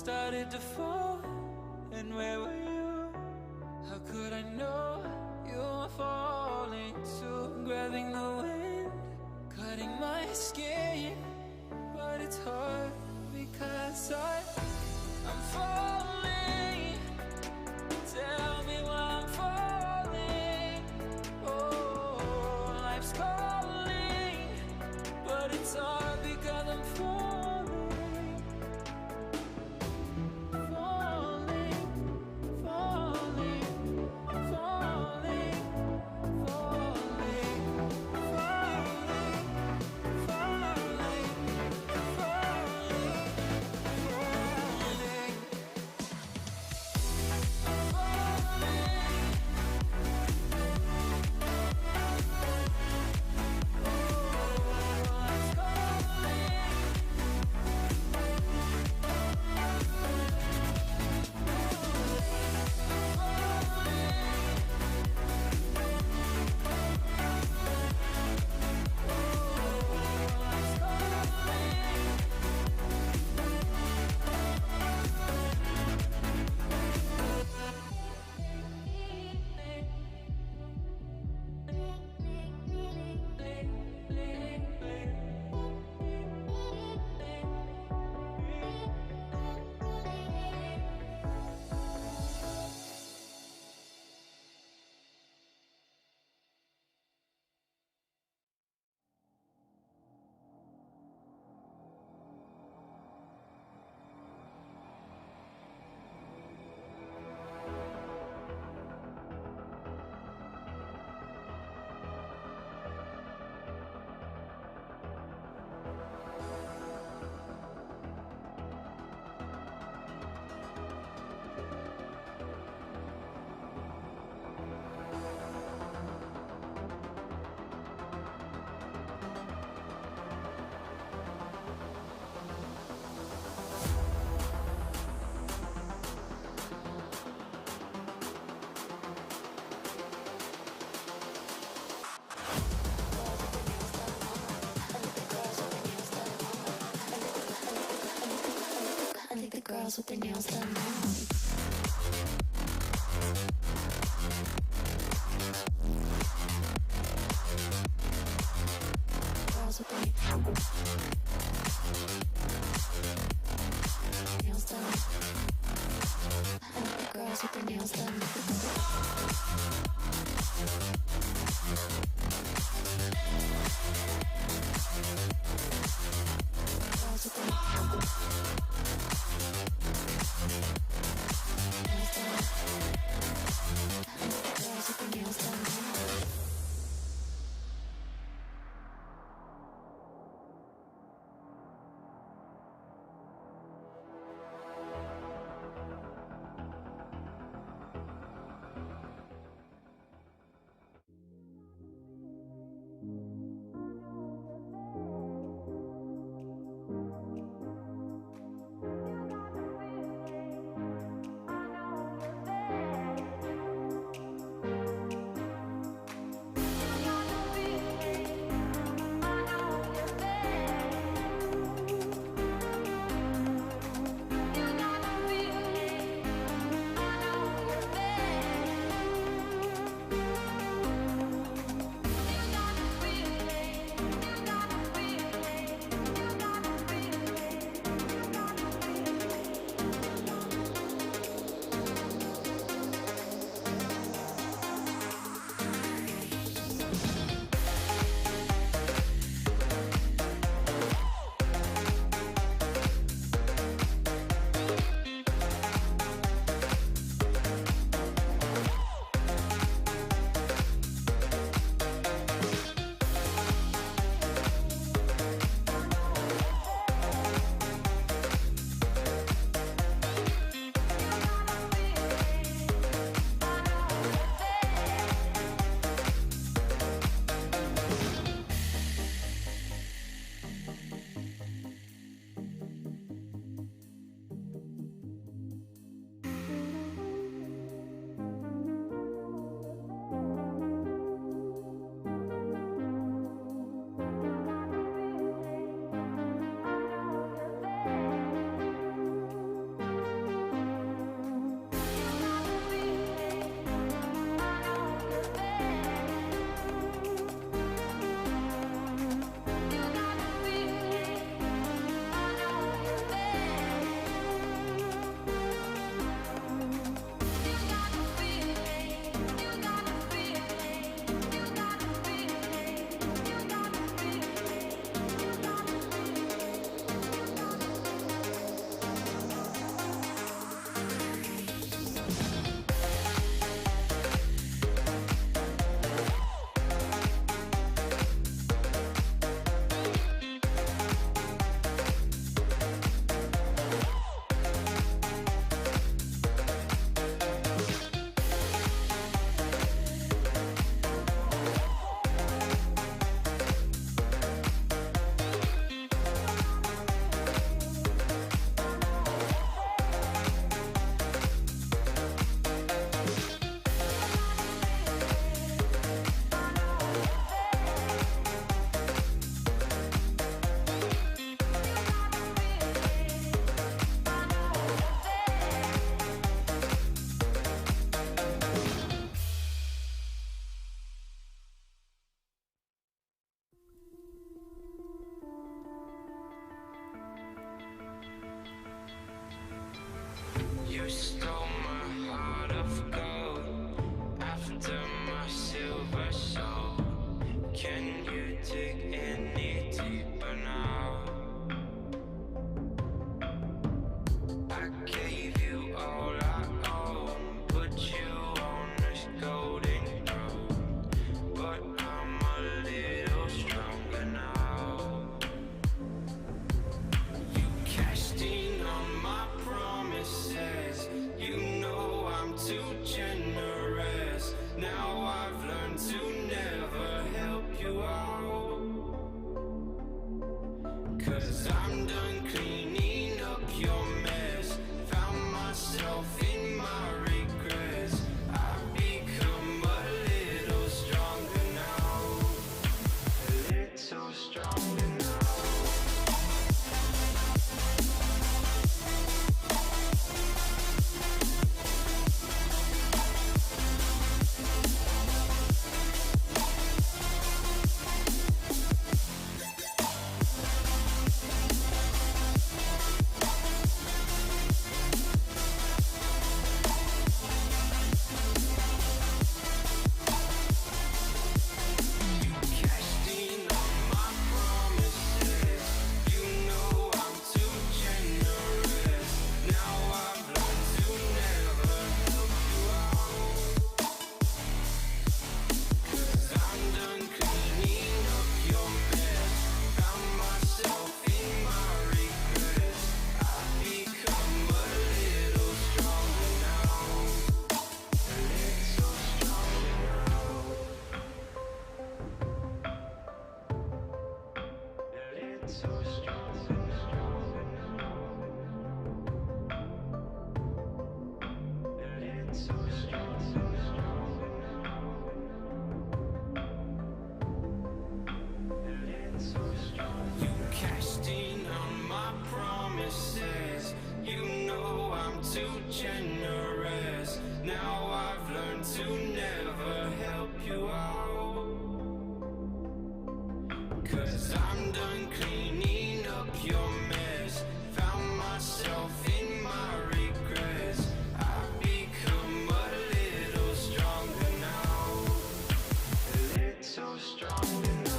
started to fall, and where were you? How could I know you were falling too? Grabbing the wind, cutting my skin, but it's hard because I'm falling. Tell me why I'm falling. Oh, life's calling, but it's hard because I'm falling. Falling, falling, falling, falling, falling, falling, Girls with their nails done now. Girls with their nails done. I like the girls with their nails done. Girls with their You cashed in on my promises. You know I'm too generous. Now I've learned to never help you out. 'Cause I'm done cleaning up your mess. Found myself in my regrets. I've become a little stronger now. A little stronger now.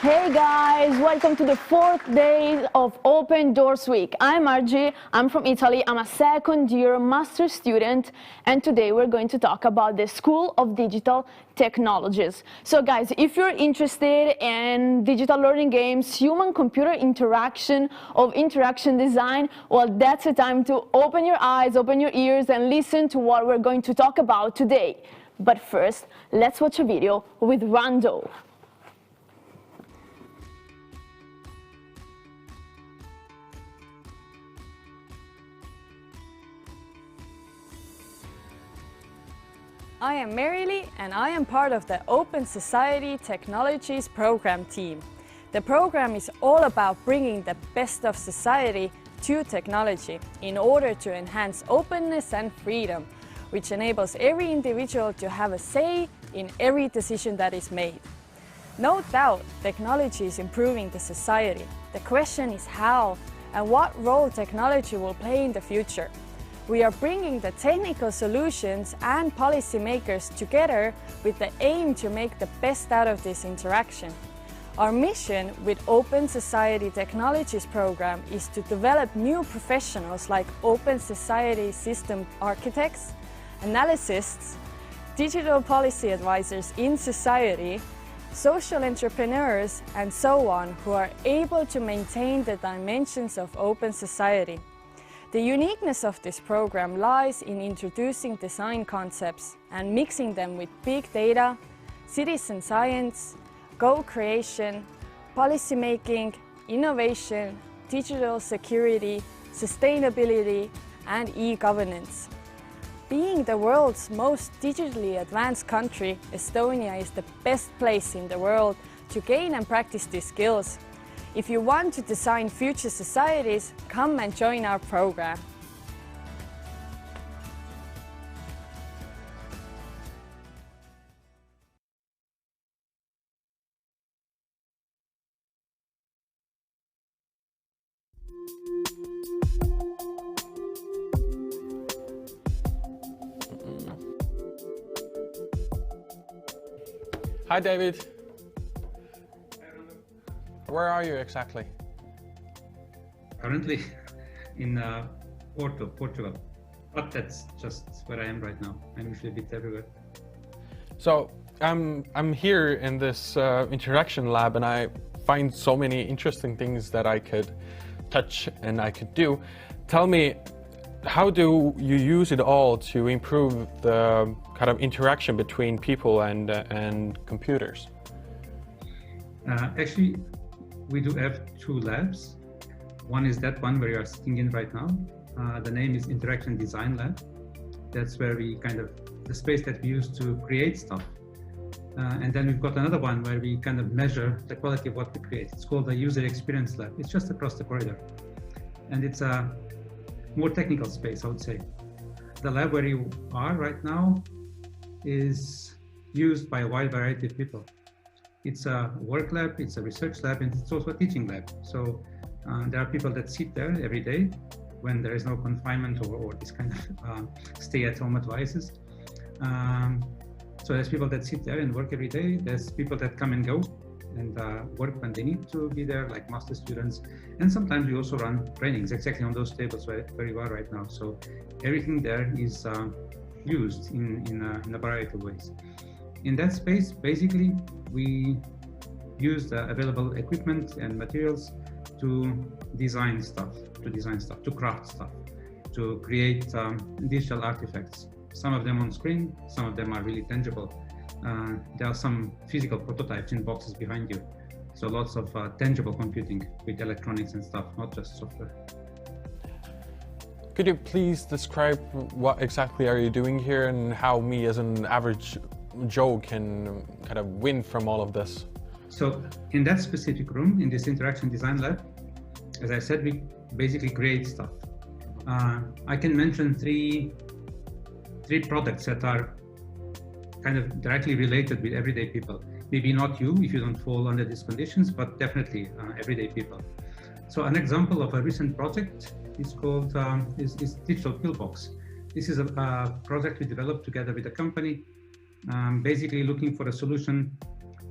Hey guys, welcome to the 4th day of Open Doors Week. I'm Arji, I'm from Italy, I'm a second year master student, and today we're going to talk about the School of Digital Technologies. So guys, if you're interested in digital learning games, human-computer interaction, of interaction design, well, that's the time to open your eyes, open your ears, and listen to what we're going to talk about today. But first, let's watch a video with Rando. I am Marilee and I am part of the Open Society Technologies program team. The program is all about bringing the best of society to technology in order to enhance openness and freedom, which enables every individual to have a say in every decision that is made. No doubt, technology is improving the society. The question is how and what role technology will play in the future. We are bringing the technical solutions and policymakers together with the aim to make the best out of this interaction. Our mission with Open Society Technologies program is to develop new professionals like open society system architects, analysts, digital policy advisors in society, social entrepreneurs, and so on, who are able to maintain the dimensions of open society. The uniqueness of this program lies in introducing design concepts and mixing them with big data, citizen science, co-creation, policymaking, innovation, digital security, sustainability, and e-governance. Being the world's most digitally advanced country, Estonia is the best place in the world to gain and practice these skills. If you want to design future societies, come and join our program. Hi, David. Where are you exactly? Currently in Porto, Portugal, but that's just where I am right now. I'm usually a bit everywhere. So I'm here in this interaction lab, and I find so many interesting things that I could touch and I could do. Tell me, how do you use it all to improve the kind of interaction between people and computers? Actually, we do have two labs. One is that one where you are sitting in right now. The name is Interaction Design Lab. That's where we the space that we use to create stuff. And then we've got another one where we kind of measure the quality of what we create. It's called the User Experience Lab. It's just across the corridor. And it's a more technical space, I would say. The lab where you are right now is used by a wide variety of people. It's a work lab, it's a research lab, and it's also a teaching lab. So there are people that sit there every day when there is no confinement or this kind of stay-at-home advices. So there's people that sit there and work every day. There's people that come and go. and work when they need to be there, like master students. And sometimes we also run trainings exactly on those tables very well right now. So everything there is used in a variety of ways. In that space, basically, we use the available equipment and materials to design stuff, to craft stuff, to create digital artifacts. Some of them on screen, some of them are really tangible. There are some physical prototypes in boxes behind you. So lots of tangible computing with electronics and stuff, not just software. Could you please describe what exactly are you doing here and how me as an average Joe can kind of win from all of this? So in that specific room, in this interaction design lab, as I said, we basically create stuff. I can mention three products that are kind of directly related with everyday people. Maybe not you if you don't fall under these conditions, but definitely everyday people. So an example of a recent project is called is Digital Pillbox. This is a project we developed together with a company, basically looking for a solution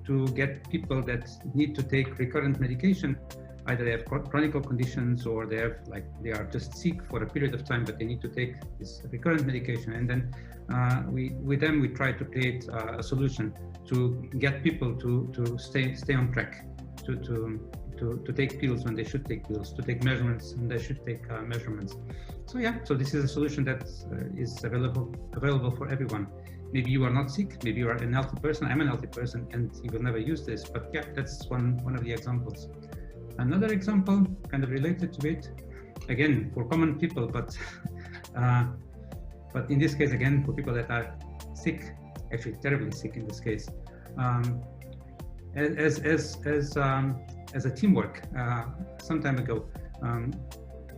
to get people that need to take recurrent medication. Either they have chronic conditions or they are just sick for a period of time, but they need to take this recurrent medication. And then with them, we try to create a solution to get people to stay on track, to take pills when they should take pills, to take measurements when they should take measurements. So yeah, so this is a solution that is available for everyone. Maybe you are not sick, maybe you are an healthy person. I'm an healthy person, and you will never use this. But yeah, that's one of the examples. Another example, kind of related to it, again for common people, but in this case, again for people that are sick, actually terribly sick in this case. As a teamwork, some time ago,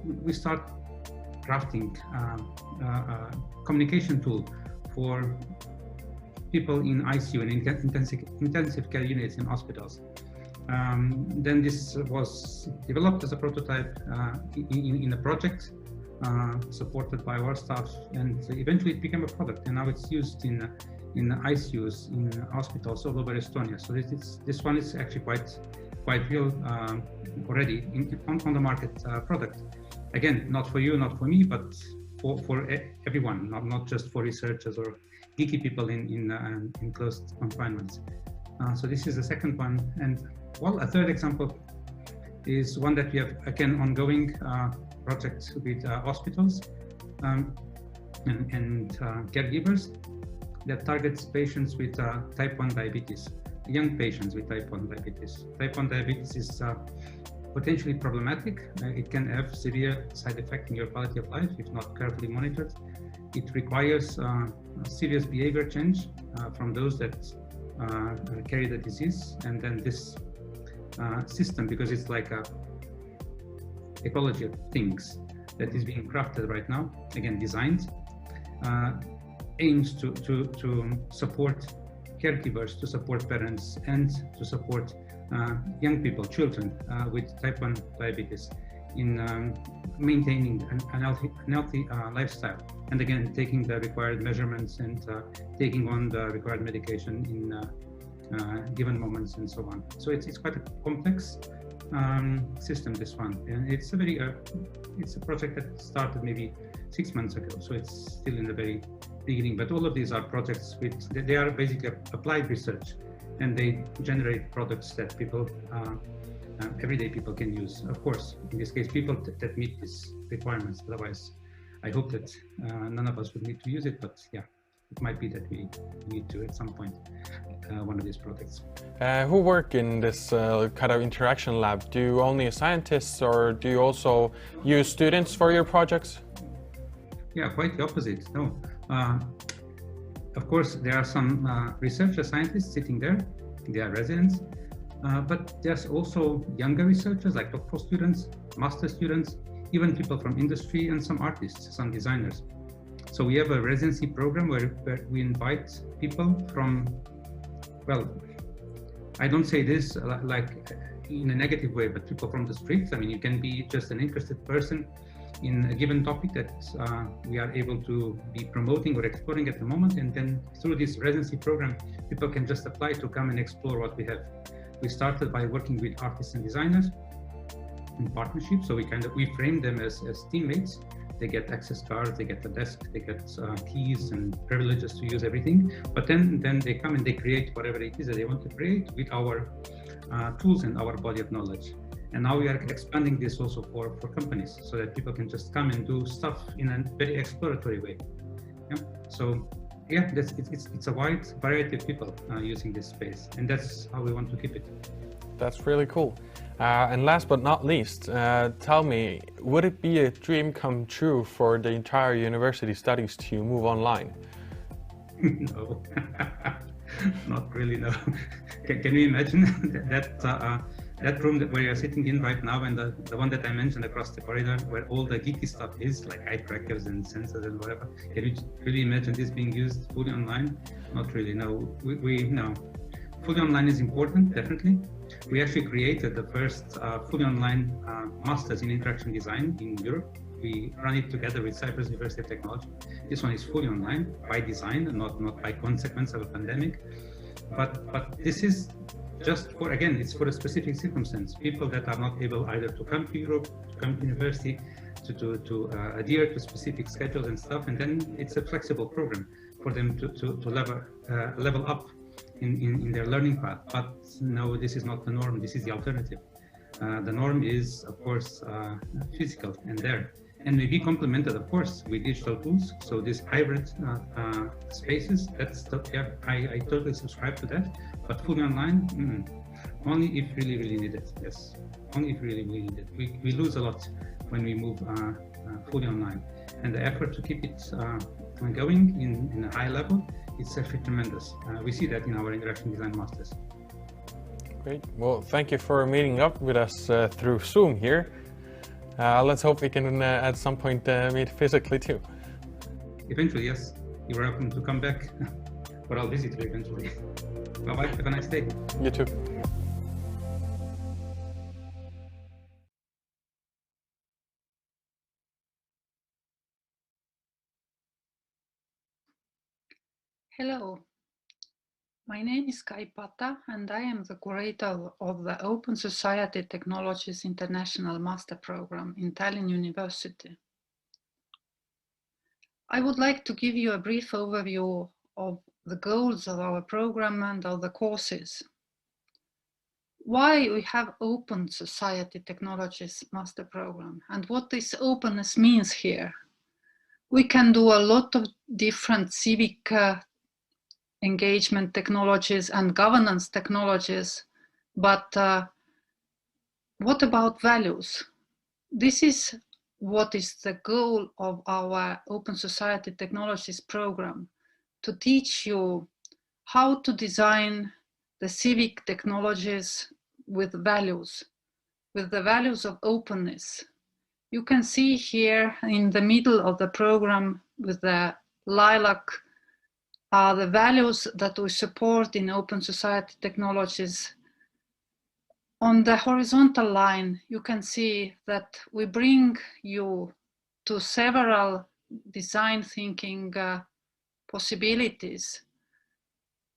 we start crafting a communication tool for people in ICU and intensive care units in hospitals. Then this was developed as a prototype in a project supported by our staff, and eventually it became a product, and now it's used in ICUs in hospitals all over Estonia. So this one is actually quite real already on the market product. Again, not for you, not for me, but for everyone, not just for researchers or geeky people in closed confinements. So this is the second one. And well, a third example is one that we have, again, ongoing project with hospitals and caregivers that targets patients with type 1 diabetes, young patients with type 1 diabetes. Type 1 diabetes is potentially problematic. It can have severe side effects in your quality of life if not carefully monitored. It requires serious behavior change from those that carry the disease, and then this system, because it's like a ecology of things that is being crafted right now, again designed, aims to support caregivers, to support parents, and to support young people, children with type 1 diabetes in maintaining an healthy lifestyle, and again taking the required measurements and taking on the required medication in given moments and so on. So it's quite a complex system, this one, and it's a project that started maybe 6 months ago, so it's still in the very beginning. But all of these are projects they are basically applied research, and they generate products that people, everyday people can use. Of course, in this case, people that meet these requirements. Otherwise, I hope that none of us would need to use it, but yeah, it might be that we need to at some point one of these projects. Who work in this kind of interaction lab? Do you only scientists, or do you also use students for your projects? Yeah, quite the opposite. No. Of course, there are some researcher scientists sitting there. They are residents. But there's also younger researchers like doctoral students, master students, even people from industry, and some artists, some designers. So we have a residency program where we invite people from, well, I don't say this like in a negative way, but people from the streets. I mean, you can be just an interested person in a given topic that we are able to be promoting or exploring at the moment, and then through this residency program, people can just apply to come and explore what we have We started by working with artists and designers in partnership. So we frame them as teammates. They get access cards, they get a desk, they get keys and privileges to use everything. But then they come and they create whatever it is that they want to create with our tools and our body of knowledge. And now we are expanding this also for companies, so that people can just come and do stuff in a very exploratory way. Yeah. So yeah, it's a wide variety of people using this space, and that's how we want to keep it. That's really cool. And last but not least, tell me, would it be a dream come true for the entire university studies to move online? No, not really, no. Can you imagine that room where you're sitting in right now, and the one that I mentioned across the corridor, where all the geeky stuff is, like eye trackers and sensors and whatever? Can you really imagine this being used fully online? Not really, no. No. Fully online is important, definitely. We actually created the first fully online Masters in Interaction Design in Europe. We run it together with Cyprus University of Technology. This one is fully online by design and not by consequence of a pandemic. But this is just for, again, it's for a specific circumstance. People that are not able either to come to Europe, to come to university, to adhere to specific schedules and stuff. And then it's a flexible program for them to level up in their learning path. But no, this is not the norm. This is the alternative. The norm is, of course, physical and there. And may be complemented, of course, with digital tools. So these hybrid spaces, I totally subscribe to that. But fully online, only if really, really needed. Yes, only if really, really needed. We lose a lot when we move fully online. And the effort to keep it going in a high level is actually tremendous. We see that in our Interaction Design Masters. Great. Well, thank you for meeting up with us through Zoom here. Let's hope we can at some point meet physically too. Eventually, yes. You're welcome to come back, or I'll visit you eventually. Bye-bye. Have a nice day. You too. Hello, my name is Kai Pata and I am the curator of the Open Society Technologies International Master Program in Tallinn University. I would like to give you a brief overview of the goals of our program and of the courses. Why we have Open Society Technologies Master Program and what this openness means here. We can do a lot of different civic engagement technologies and governance technologies, but what about values? This is what is the goal of our Open Society Technologies program, to teach you how to design the civic technologies with values, with the values of openness. You can see here in the middle of the program with the lilac are the values that we support in Open Society Technologies. On the horizontal line, you can see that we bring you to several design thinking possibilities.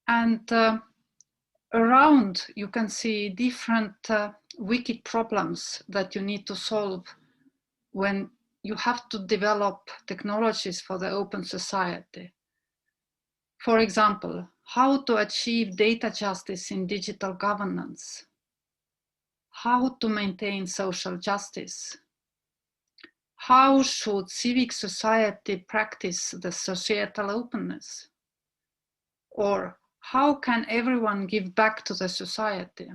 And around, you can see different wicked problems that you need to solve when you have to develop technologies for the open society. For example, how to achieve data justice in digital governance, how to maintain social justice, how should civic society practice the societal openness, or how can everyone give back to the society?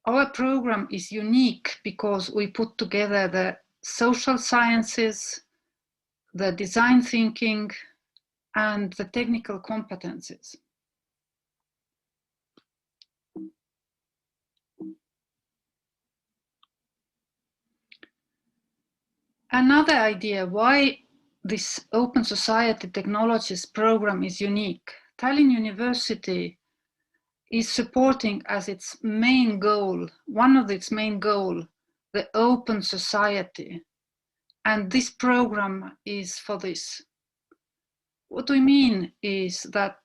Our program is unique because we put together the social sciences, the design thinking, and the technical competencies. Another idea why this Open Society Technologies program is unique. Tallinn University is supporting as its main goal, one of its main goals, the open society. And this program is for this. What we mean is that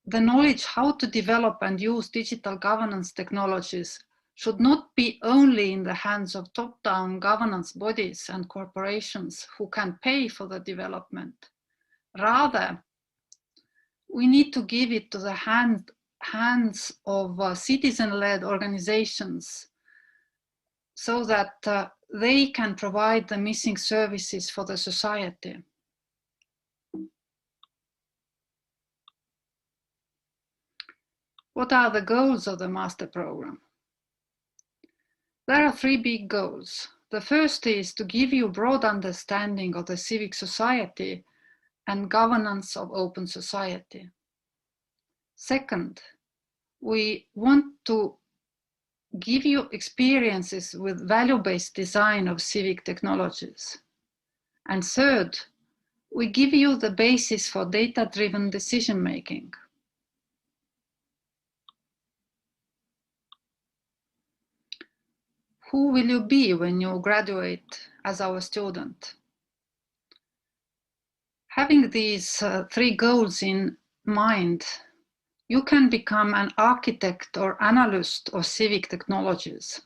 the knowledge how to develop and use digital governance technologies should not be only in the hands of top-down governance bodies and corporations who can pay for the development. Rather, we need to give it to the hands of citizen-led organizations so that they can provide the missing services for the society. What are the goals of the master program? There are three big goals. The first is to give you a broad understanding of the civic society and governance of open society. Second, we want to give you experiences with value-based design of civic technologies. And third, we give you the basis for data-driven decision-making. Who will you be when you graduate as our student? Having these three goals in mind, you can become an architect or analyst of civic technologies.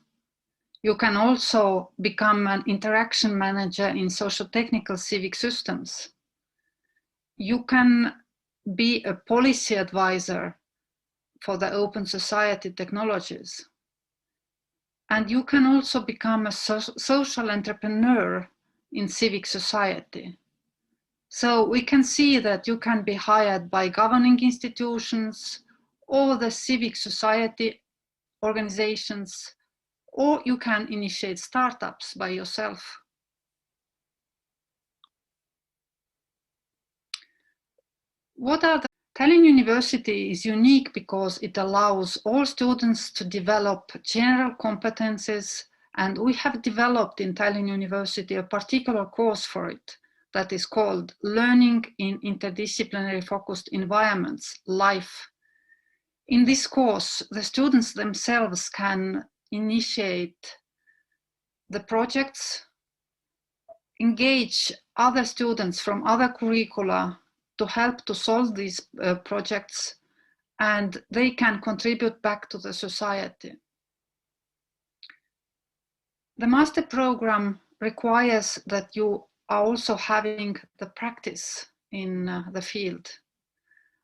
You can also become an interaction manager in socio-technical civic systems. You can be a policy advisor for the open society technologies. And you can also become a social entrepreneur in civic society. So we can see that you can be hired by governing institutions or the civic society organizations, or you can initiate startups by yourself. Tallinn University is unique because it allows all students to develop general competences, and we have developed in Tallinn University a particular course for it that is called Learning in Interdisciplinary Focused Environments, LIFE. In this course, the students themselves can initiate the projects, engage other students from other curricula to help to solve these projects, and they can contribute back to the society. The master program requires that you are also having the practice in the field.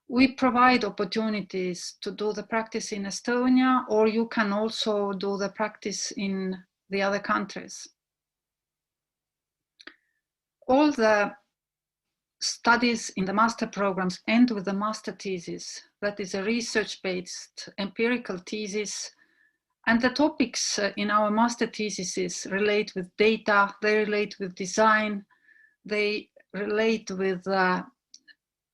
We provide opportunities to do the practice in Estonia, or you can also do the practice in the other countries. All the studies in the master programs end with the master thesis. That is a research-based empirical thesis. And the topics in our master theses relate with data, they relate with design, they relate with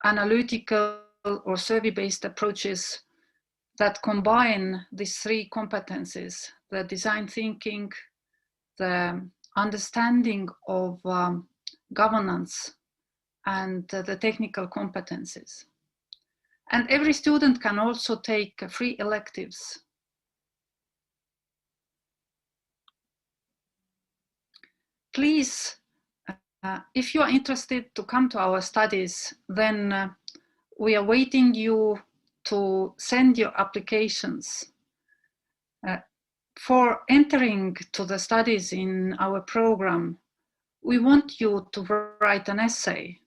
analytical or survey-based approaches that combine these three competencies: the design thinking, the understanding of governance, and the technical competencies. And every student can also take free electives. Please, if you are interested to come to our studies, then we are waiting you to send your applications. For entering to the studies in our program, we want you to write an essay.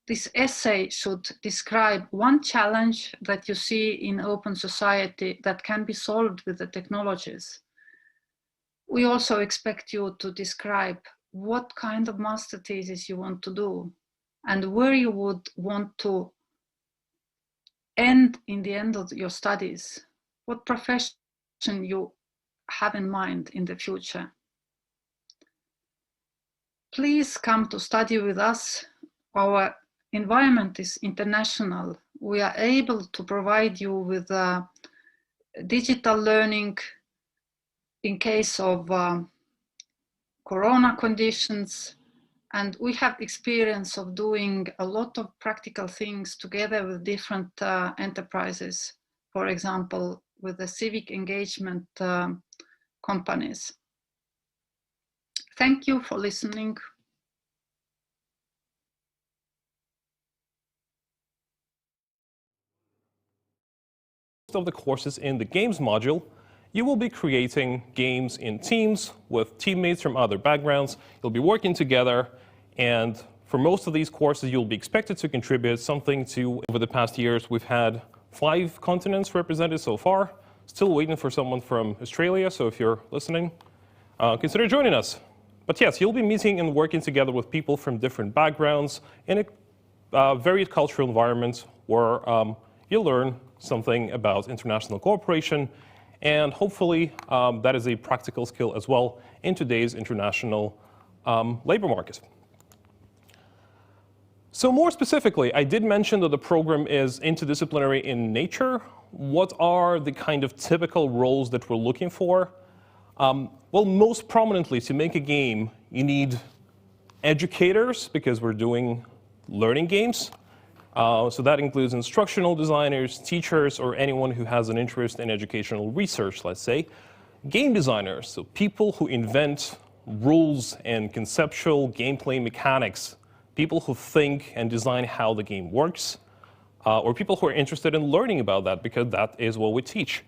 This essay should describe one challenge that you see in open society that can be solved with the technologies. We also expect you to describe what kind of master thesis you want to do and where you would want to end in the end of your studies, what profession you have in mind in the future. Please come to study with us. Our environment is international. We are able to provide you with digital learning in case of corona conditions, and we have experience of doing a lot of practical things together with different enterprises, for example, with the civic engagement companies. Thank you for listening. of the courses in the games module, you will be creating games in teams with teammates from other backgrounds. You'll be working together, and for most of these courses, you'll be expected to contribute something to. Over the past years, we've had 5 continents represented so far. Still waiting for someone from Australia, so if you're listening, consider joining us. But yes, you'll be meeting and working together with people from different backgrounds in a varied cultural environment where you'll learn something about international cooperation, and hopefully that is a practical skill as well in today's international labor market. So more specifically, I did mention that the program is interdisciplinary in nature. What are the kind of typical roles that we're looking for? Well, most prominently, to make a game, you need educators, because we're doing learning games. So that includes instructional designers, teachers, or anyone who has an interest in educational research, let's say. Game designers, so people who invent rules and conceptual gameplay mechanics, people who think and design how the game works, or people who are interested in learning about that, because that is what we teach.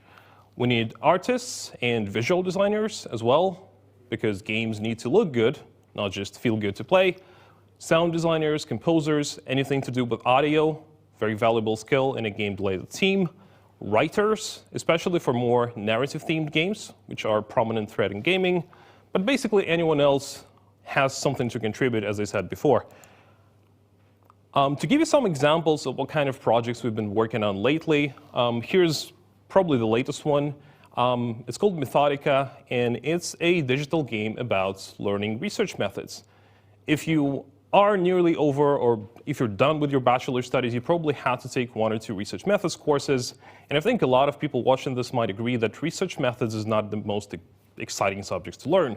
We need artists and visual designers as well, because games need to look good, not just feel good to play. Sound designers, composers, anything to do with audio, very valuable skill in a game-related team. Writers, especially for more narrative-themed games, which are a prominent thread in gaming. But basically anyone else has something to contribute, as I said before. To give you some examples of what kind of projects we've been working on lately, here's probably the latest one. It's called Methodica, and it's a digital game about learning research methods. If you are nearly over, or if you're done with your bachelor's studies, you probably had to take 1 or 2 research methods courses. And I think a lot of people watching this might agree that research methods is not the most exciting subjects to learn.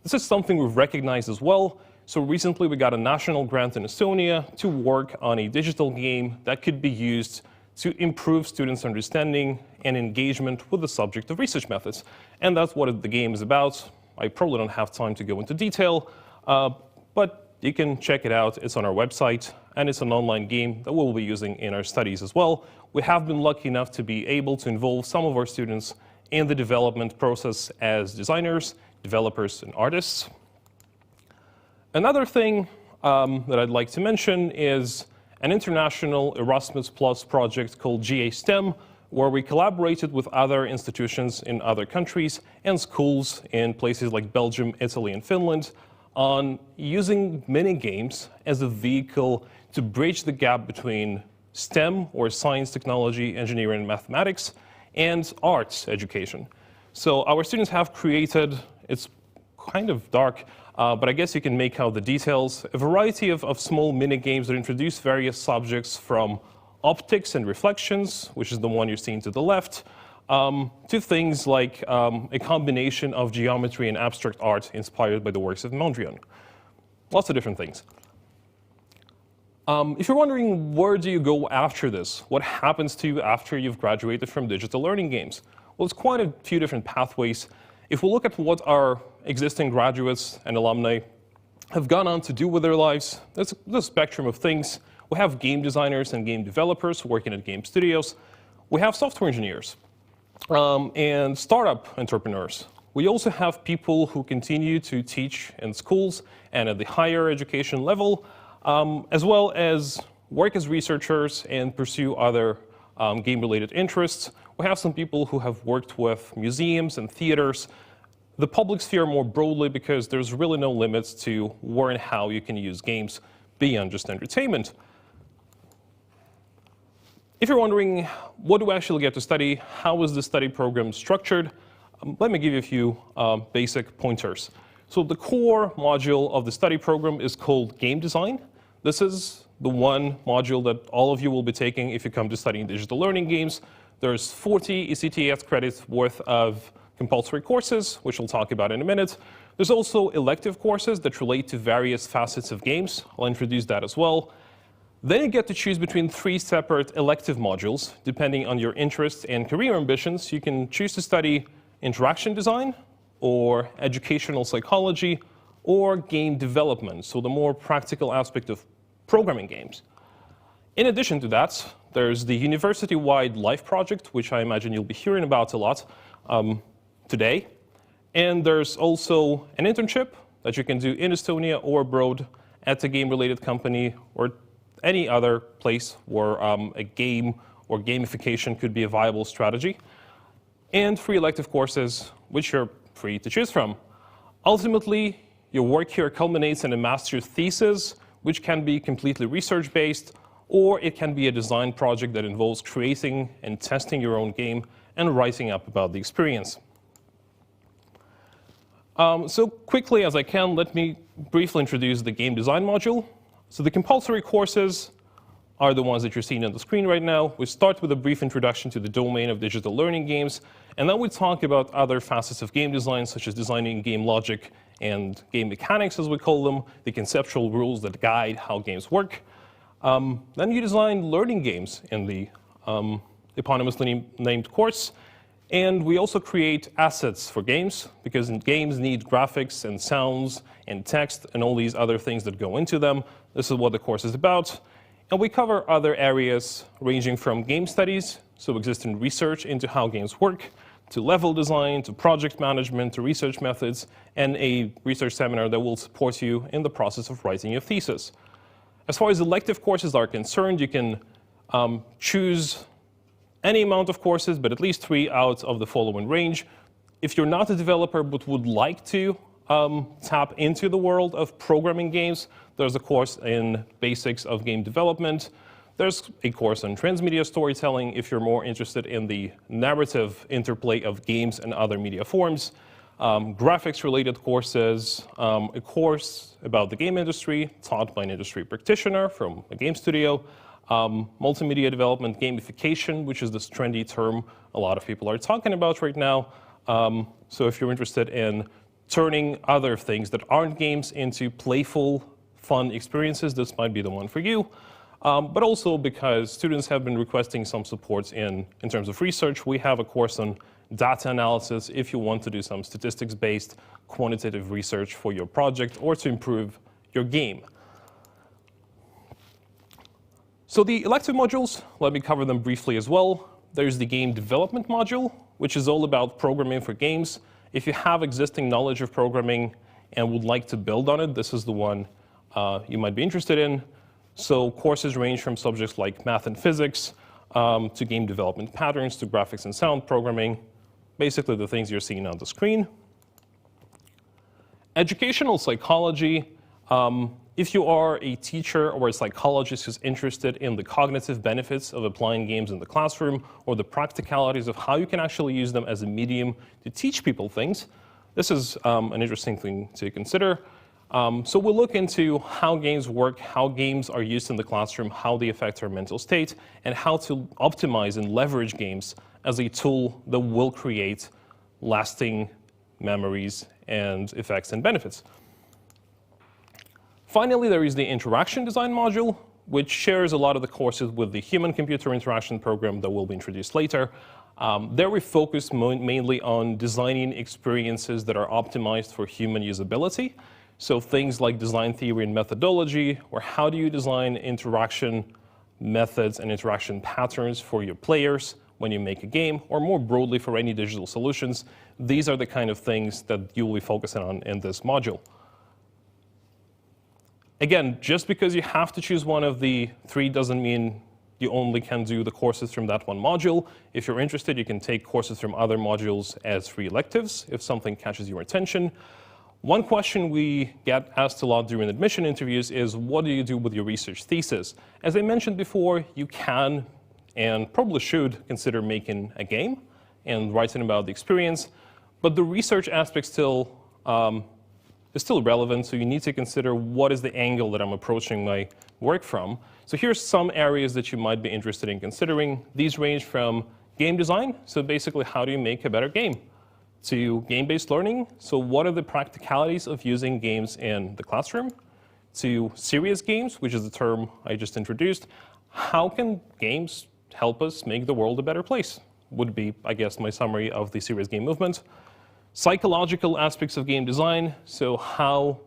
This is something we've recognized as well. So recently we got a national grant in Estonia to work on a digital game that could be used to improve students' understanding and engagement with the subject of research methods. And that's what the game is about. I probably don't have time to go into detail, but you can check it out. It's on our website, and it's an online game that we'll be using in our studies as well. We have been lucky enough to be able to involve some of our students in the development process as designers, developers, and artists. Another thing that I'd like to mention is an international Erasmus Plus project called GA STEM, where we collaborated with other institutions in other countries and schools in places like Belgium, Italy, and Finland on using mini games as a vehicle to bridge the gap between STEM, or science, technology, engineering, and mathematics, and arts education. So our students have created, it's kind of dark, but I guess you can make out the details, a variety of small mini games that introduce various subjects from optics and reflections, which is the one you're seeing to the left, to things like a combination of geometry and abstract art inspired by the works of Mondrian. Lots of different things. If you're wondering, where do you go after this? What happens to you after you've graduated from digital learning games? Well, it's quite a few different pathways. If we look at what our existing graduates and alumni have gone on to do with their lives, there's a spectrum of things. We have game designers and game developers working at game studios. We have software engineers and startup entrepreneurs. We also have people who continue to teach in schools and at the higher education level, as well as work as researchers and pursue other game-related interests. We have some people who have worked with museums and theaters, the public sphere more broadly, because there's really no limits to where and how you can use games beyond just entertainment. If you're wondering, what do we actually get to study? How is the study program structured? Let me give you a few basic pointers. So the core module of the study program is called Game Design. This is the one module that all of you will be taking if you come to studying digital learning games. There's 40 ECTS credits worth of compulsory courses, which we'll talk about in a minute. There's also elective courses that relate to various facets of games. I'll introduce that as well. Then you get to choose between 3 separate elective modules, depending on your interests and career ambitions. You can choose to study interaction design, or educational psychology, or game development, so the more practical aspect of programming games. In addition to that, there's the university-wide LIFE project, which I imagine you'll be hearing about a lot today. And there's also an internship that you can do in Estonia or abroad at a game-related company or any other place where a game or gamification could be a viable strategy. And free elective courses, which you're free to choose from. Ultimately, your work here culminates in a master's thesis, which can be completely research-based, or it can be a design project that involves creating and testing your own game and writing up about the experience. So quickly as I can, let me briefly introduce the game design module. So the compulsory courses are the ones that you're seeing on the screen right now. We start with a brief introduction to the domain of digital learning games, and then we talk about other facets of game design, such as designing game logic and game mechanics, as we call them, the conceptual rules that guide how games work. Then you design learning games in the eponymously named course. And we also create assets for games, because games need graphics and sounds and text and all these other things that go into them. This is what the course is about. And we cover other areas ranging from game studies, so existing research into how games work, to level design, to project management, to research methods, and a research seminar that will support you in the process of writing your thesis. As far as elective courses are concerned, you can choose any amount of courses, but at least 3 out of the following range. If you're not a developer but would like to tap into the world of programming games, there's a course in basics of game development. There's a course on transmedia storytelling if you're more interested in the narrative interplay of games and other media forms. Graphics-related courses, a course about the game industry taught by an industry practitioner from a game studio, multimedia development, gamification, which is this trendy term a lot of people are talking about right now. So if you're interested in turning other things that aren't games into playful, fun experiences, this might be the one for you. But also because students have been requesting some support in terms of research, we have a course on data analysis if you want to do some statistics-based quantitative research for your project or to improve your game. So the elective modules, let me cover them briefly as well. There's the game development module, which is all about programming for games. If you have existing knowledge of programming and would like to build on it, this is the one you might be interested in. So courses range from subjects like math and physics to game development patterns to graphics and sound programming, basically the things you're seeing on the screen. Educational psychology. If you are a teacher or a psychologist who's interested in the cognitive benefits of applying games in the classroom or the practicalities of how you can actually use them as a medium to teach people things, this is an interesting thing to consider. So we'll look into how games work, how games are used in the classroom, how they affect our mental state, and how to optimize and leverage games as a tool that will create lasting memories and effects and benefits. Finally, there is the interaction design module, which shares a lot of the courses with the human-computer interaction program that will be introduced later. There we focus mainly on designing experiences that are optimized for human usability. So things like design theory and methodology, or how do you design interaction methods and interaction patterns for your players when you make a game, or more broadly for any digital solutions. These are the kind of things that you will be focusing on in this module. Again, just because you have to choose one of the 3 doesn't mean you only can do the courses from that one module. If you're interested, you can take courses from other modules as free electives if something catches your attention. One question we get asked a lot during admission interviews is, what do you do with your research thesis? As I mentioned before, you can and probably should consider making a game and writing about the experience, but the research aspect still is still relevant, so you need to consider what is the angle that I'm approaching my work from. So here's some areas that you might be interested in considering. These range from game design, so basically how do you make a better game, to game-based learning, so what are the practicalities of using games in the classroom, to serious games, which is the term I just introduced. How can games help us make the world a better place? Would be, I guess, my summary of the serious game movement. Psychological aspects of game design, so how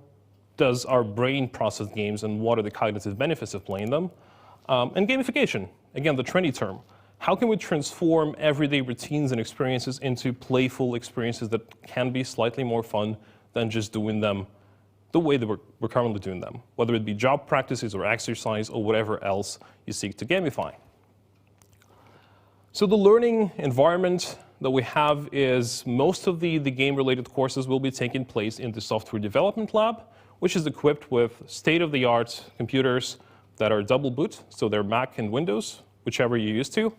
does our brain process games and what are the cognitive benefits of playing them? And gamification, again, the trendy term. How can we transform everyday routines and experiences into playful experiences that can be slightly more fun than just doing them the way that we're currently doing them, whether it be job practices or exercise or whatever else you seek to gamify. So the learning environment that we have is most of the game-related courses will be taking place in the software development lab, which is equipped with state-of-the-art computers that are double boot, so they're Mac and Windows, whichever you're used to.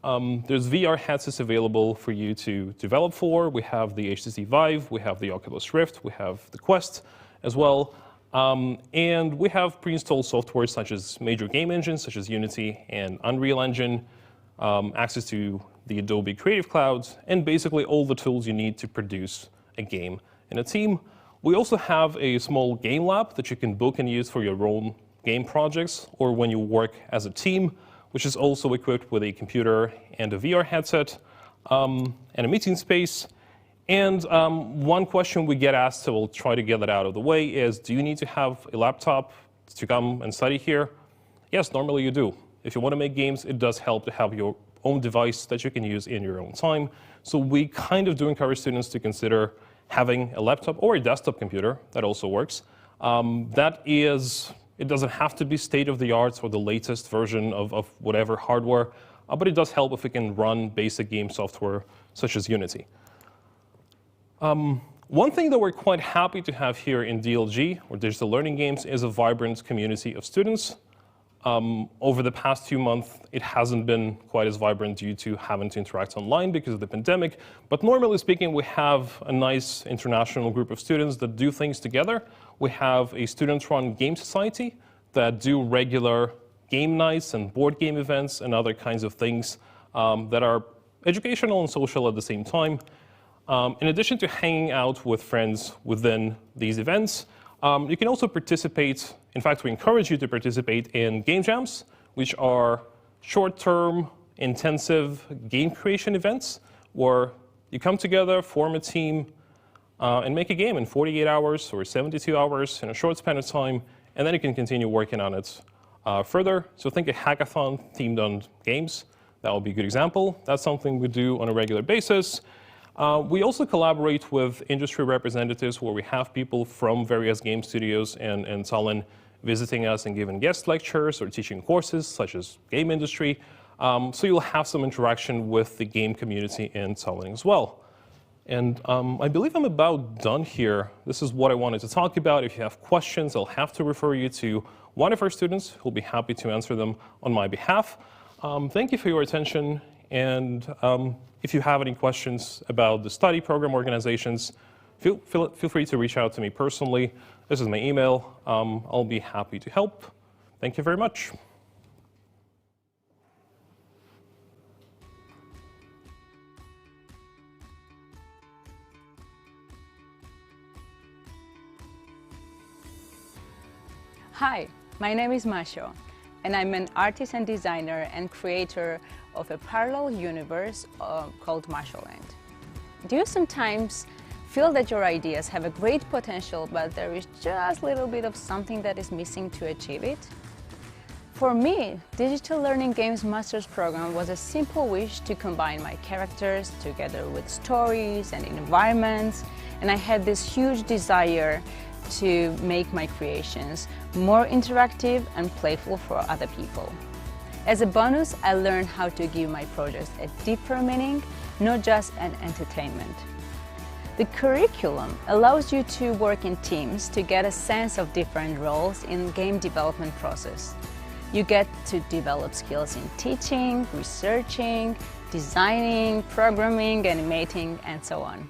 There's VR headsets available for you to develop for. We have the HTC Vive, we have the Oculus Rift, we have the Quest as well. And we have pre-installed software such as major game engines, such as Unity and Unreal Engine, access to the Adobe Creative Cloud, and basically all the tools you need to produce a game in a team. We also have a small game lab that you can book and use for your own game projects or when you work as a team, which is also equipped with a computer and a VR headset and a meeting space. And one question we get asked, so we'll try to get that out of the way, is do you need to have a laptop to come and study here? Yes, normally you do. If you want to make games, it does help to have your own device that you can use in your own time. So we kind of do encourage students to consider having a laptop or a desktop computer. That also works. It doesn't have to be state-of-the-art or the latest version of whatever hardware, but it does help if it can run basic game software such as Unity. One thing that we're quite happy to have here in DLG, or Digital Learning Games, is a vibrant community of students. Over the past few months, it hasn't been quite as vibrant due to having to interact online because of the pandemic. But normally speaking, we have a nice international group of students that do things together. We have a student-run game society that do regular game nights and board game events and other kinds of things that are educational and social at the same time. In addition to hanging out with friends within these events, you can also participate. In fact, we encourage you to participate in game jams, which are short-term, intensive game creation events where you come together, form a team, and make a game in 48 hours or 72 hours in a short span of time, and then you can continue working on it further. So think a hackathon themed on games. That would be a good example. That's something we do on a regular basis. We also collaborate with industry representatives where we have people from various game studios in Tallinn visiting us and giving guest lectures or teaching courses such as game industry. So you'll have some interaction with the game community in Tallinn as well. And I believe I'm about done here. This is what I wanted to talk about. If you have questions, I'll have to refer you to one of our students who'll be happy to answer them on my behalf. Thank you for your attention. And if you have any questions about the study program organizations, feel free to reach out to me personally. This is my email. I'll be happy to help. Thank you very much. Hi, my name is Masho, and I'm an artist and designer and creator of a parallel universe called Masholand. Do you sometimes feel that your ideas have a great potential, but there is just a little bit of something that is missing to achieve it? For me, Digital Learning Games Master's Program was a simple wish to combine my characters together with stories and environments, and I had this huge desire to make my creations more interactive and playful for other people. As a bonus, I learned how to give my projects a deeper meaning, not just an entertainment. The curriculum allows you to work in teams to get a sense of different roles in the game development process. You get to develop skills in teaching, researching, designing, programming, animating, and so on.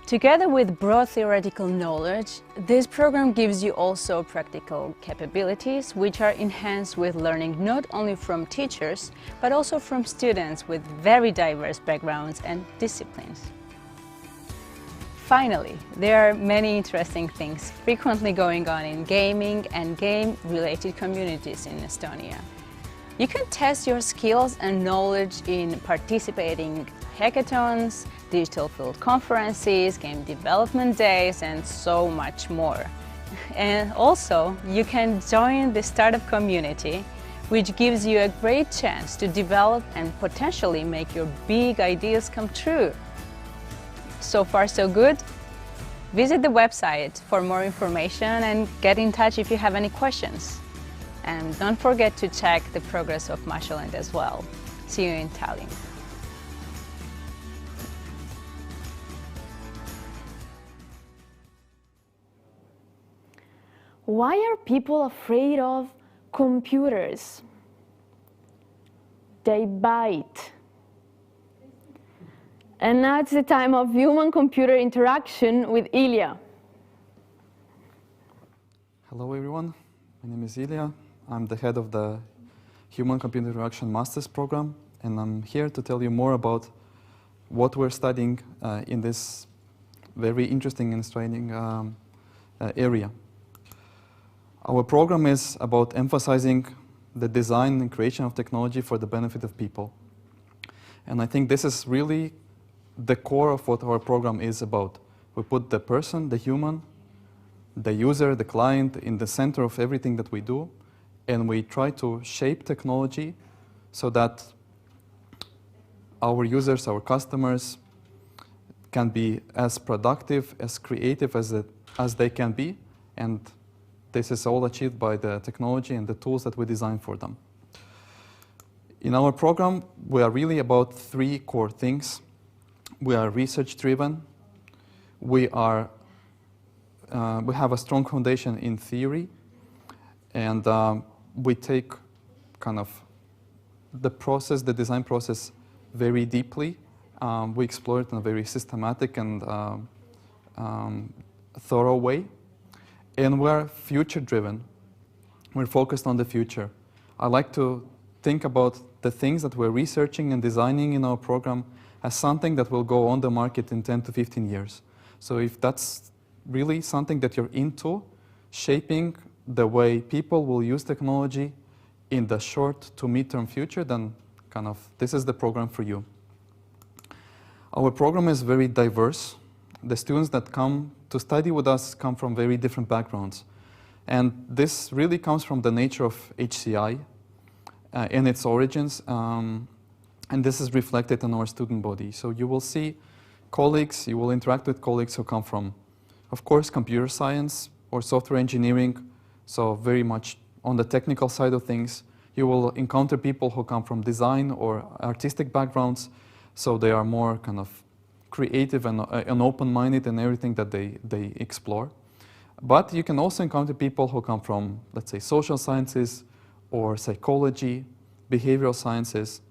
Together with broad theoretical knowledge, this program gives you also practical capabilities which are enhanced with learning not only from teachers, but also from students with very diverse backgrounds and disciplines. Finally, there are many interesting things frequently going on in gaming and game-related communities in Estonia. You can test your skills and knowledge in participating hackathons, digital field conferences, game development days, and so much more. And also, you can join the startup community which gives you a great chance to develop and potentially make your big ideas come true. So far, so good? Visit the website for more information and get in touch if you have any questions. And don't forget to check the progress of Marshland as well. See you in Tallinn. Why are people afraid of computers? They bite. And now it's the time of human-computer interaction with Ilya. Hello everyone, my name is Ilya. I'm the head of the Human-Computer Interaction Master's Program, and I'm here to tell you more about what we're studying in this very interesting and exciting area. Our program is about emphasizing the design and creation of technology for the benefit of people. And I think this is really the core of what our program is about. We put the person, the human, the user, the client in the center of everything that we do, and we try to shape technology so that our users, our customers, can be as productive, as creative as they can be, and this is all achieved by the technology and the tools that we design for them. In our program, we are really about three core things. We are research-driven. We have a strong foundation in theory, and we take kind of the process, the design process, very deeply. We explore it in a very systematic and thorough way. And we're future-driven. We're focused on the future. I like to think about the things that we're researching and designing in our program as something that will go on the market in 10 to 15 years. So if that's really something that you're into, shaping the way people will use technology in the short to mid-term future, then kind of this is the program for you. Our program is very diverse. The students that come to study with us come from very different backgrounds. And this really comes from the nature of HCI and its origins. And this is reflected in our student body. So you will see colleagues, you will interact with colleagues who come from, of course, computer science or software engineering, so very much on the technical side of things. You will encounter people who come from design or artistic backgrounds, so they are more kind of creative and open-minded in everything that they explore. But you can also encounter people who come from, let's say, social sciences or psychology, behavioral sciences,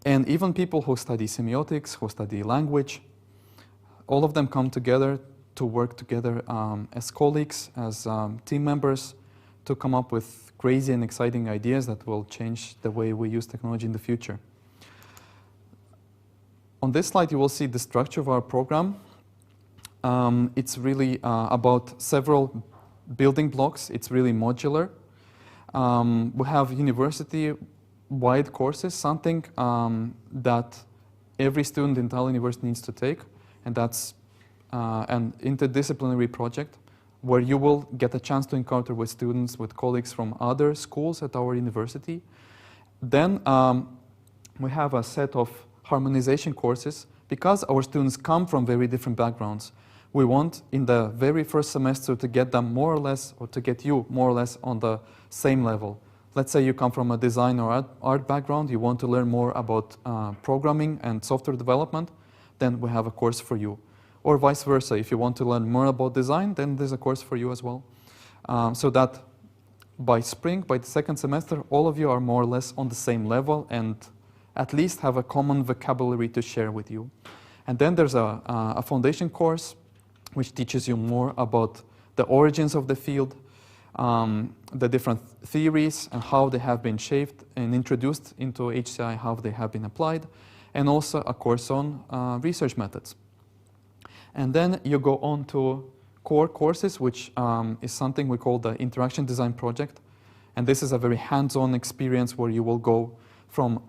and even people who study semiotics, who study language. All of them come together to work together as colleagues, as team members, to come up with crazy and exciting ideas that will change the way we use technology in the future. On this slide, you will see the structure of our program. It's really about several building blocks. It's really modular. We have university-wide courses, something that every student in Tallinn University needs to take, and that's an interdisciplinary project where you will get a chance to encounter with students, with colleagues from other schools at our university. Then we have a set of harmonization courses. Because our students come from very different backgrounds, we want in the very first semester to get them more or less, or to get you more or less on the same level. Let's say you come from a design or art background, you want to learn more about programming and software development, then we have a course for you. Or vice versa, if you want to learn more about design, then there's a course for you as well. So that by spring, by the second semester, all of you are more or less on the same level and at least have a common vocabulary to share with you. And then there's a foundation course which teaches you more about the origins of the field, the different theories and how they have been shaped and introduced into HCI, how they have been applied, and also a course on research methods. And then you go on to core courses, which is something we call the Interaction Design Project. And this is a very hands-on experience where you will go from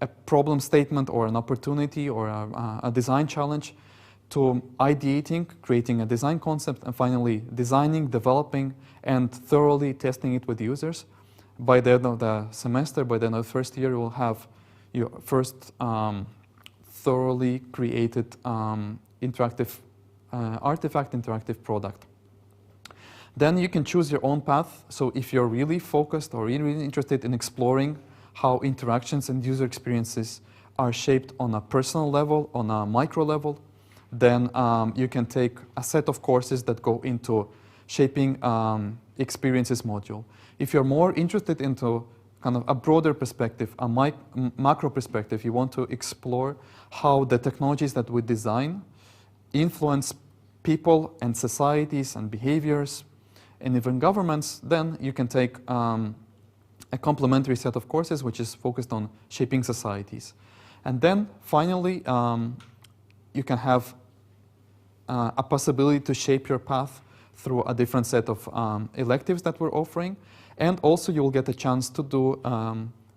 a problem statement or an opportunity or a design challenge to ideating, creating a design concept, and finally designing, developing, and thoroughly testing it with users. by the end of the semester, by the end of the first year, you will have your first thoroughly created interactive artifact, interactive product. Then you can choose your own path. So if you're really focused or really interested in exploring how interactions and user experiences are shaped on a personal level, on a micro level, then you can take a set of courses that go into shaping experiences module. If you're more interested into kind of a broader perspective, a macro perspective, you want to explore how the technologies that we design influence people and societies and behaviors and even governments, then you can take a complementary set of courses which is focused on shaping societies. And then finally, you can have a possibility to shape your path through a different set of electives that we're offering. And also you will get a chance to do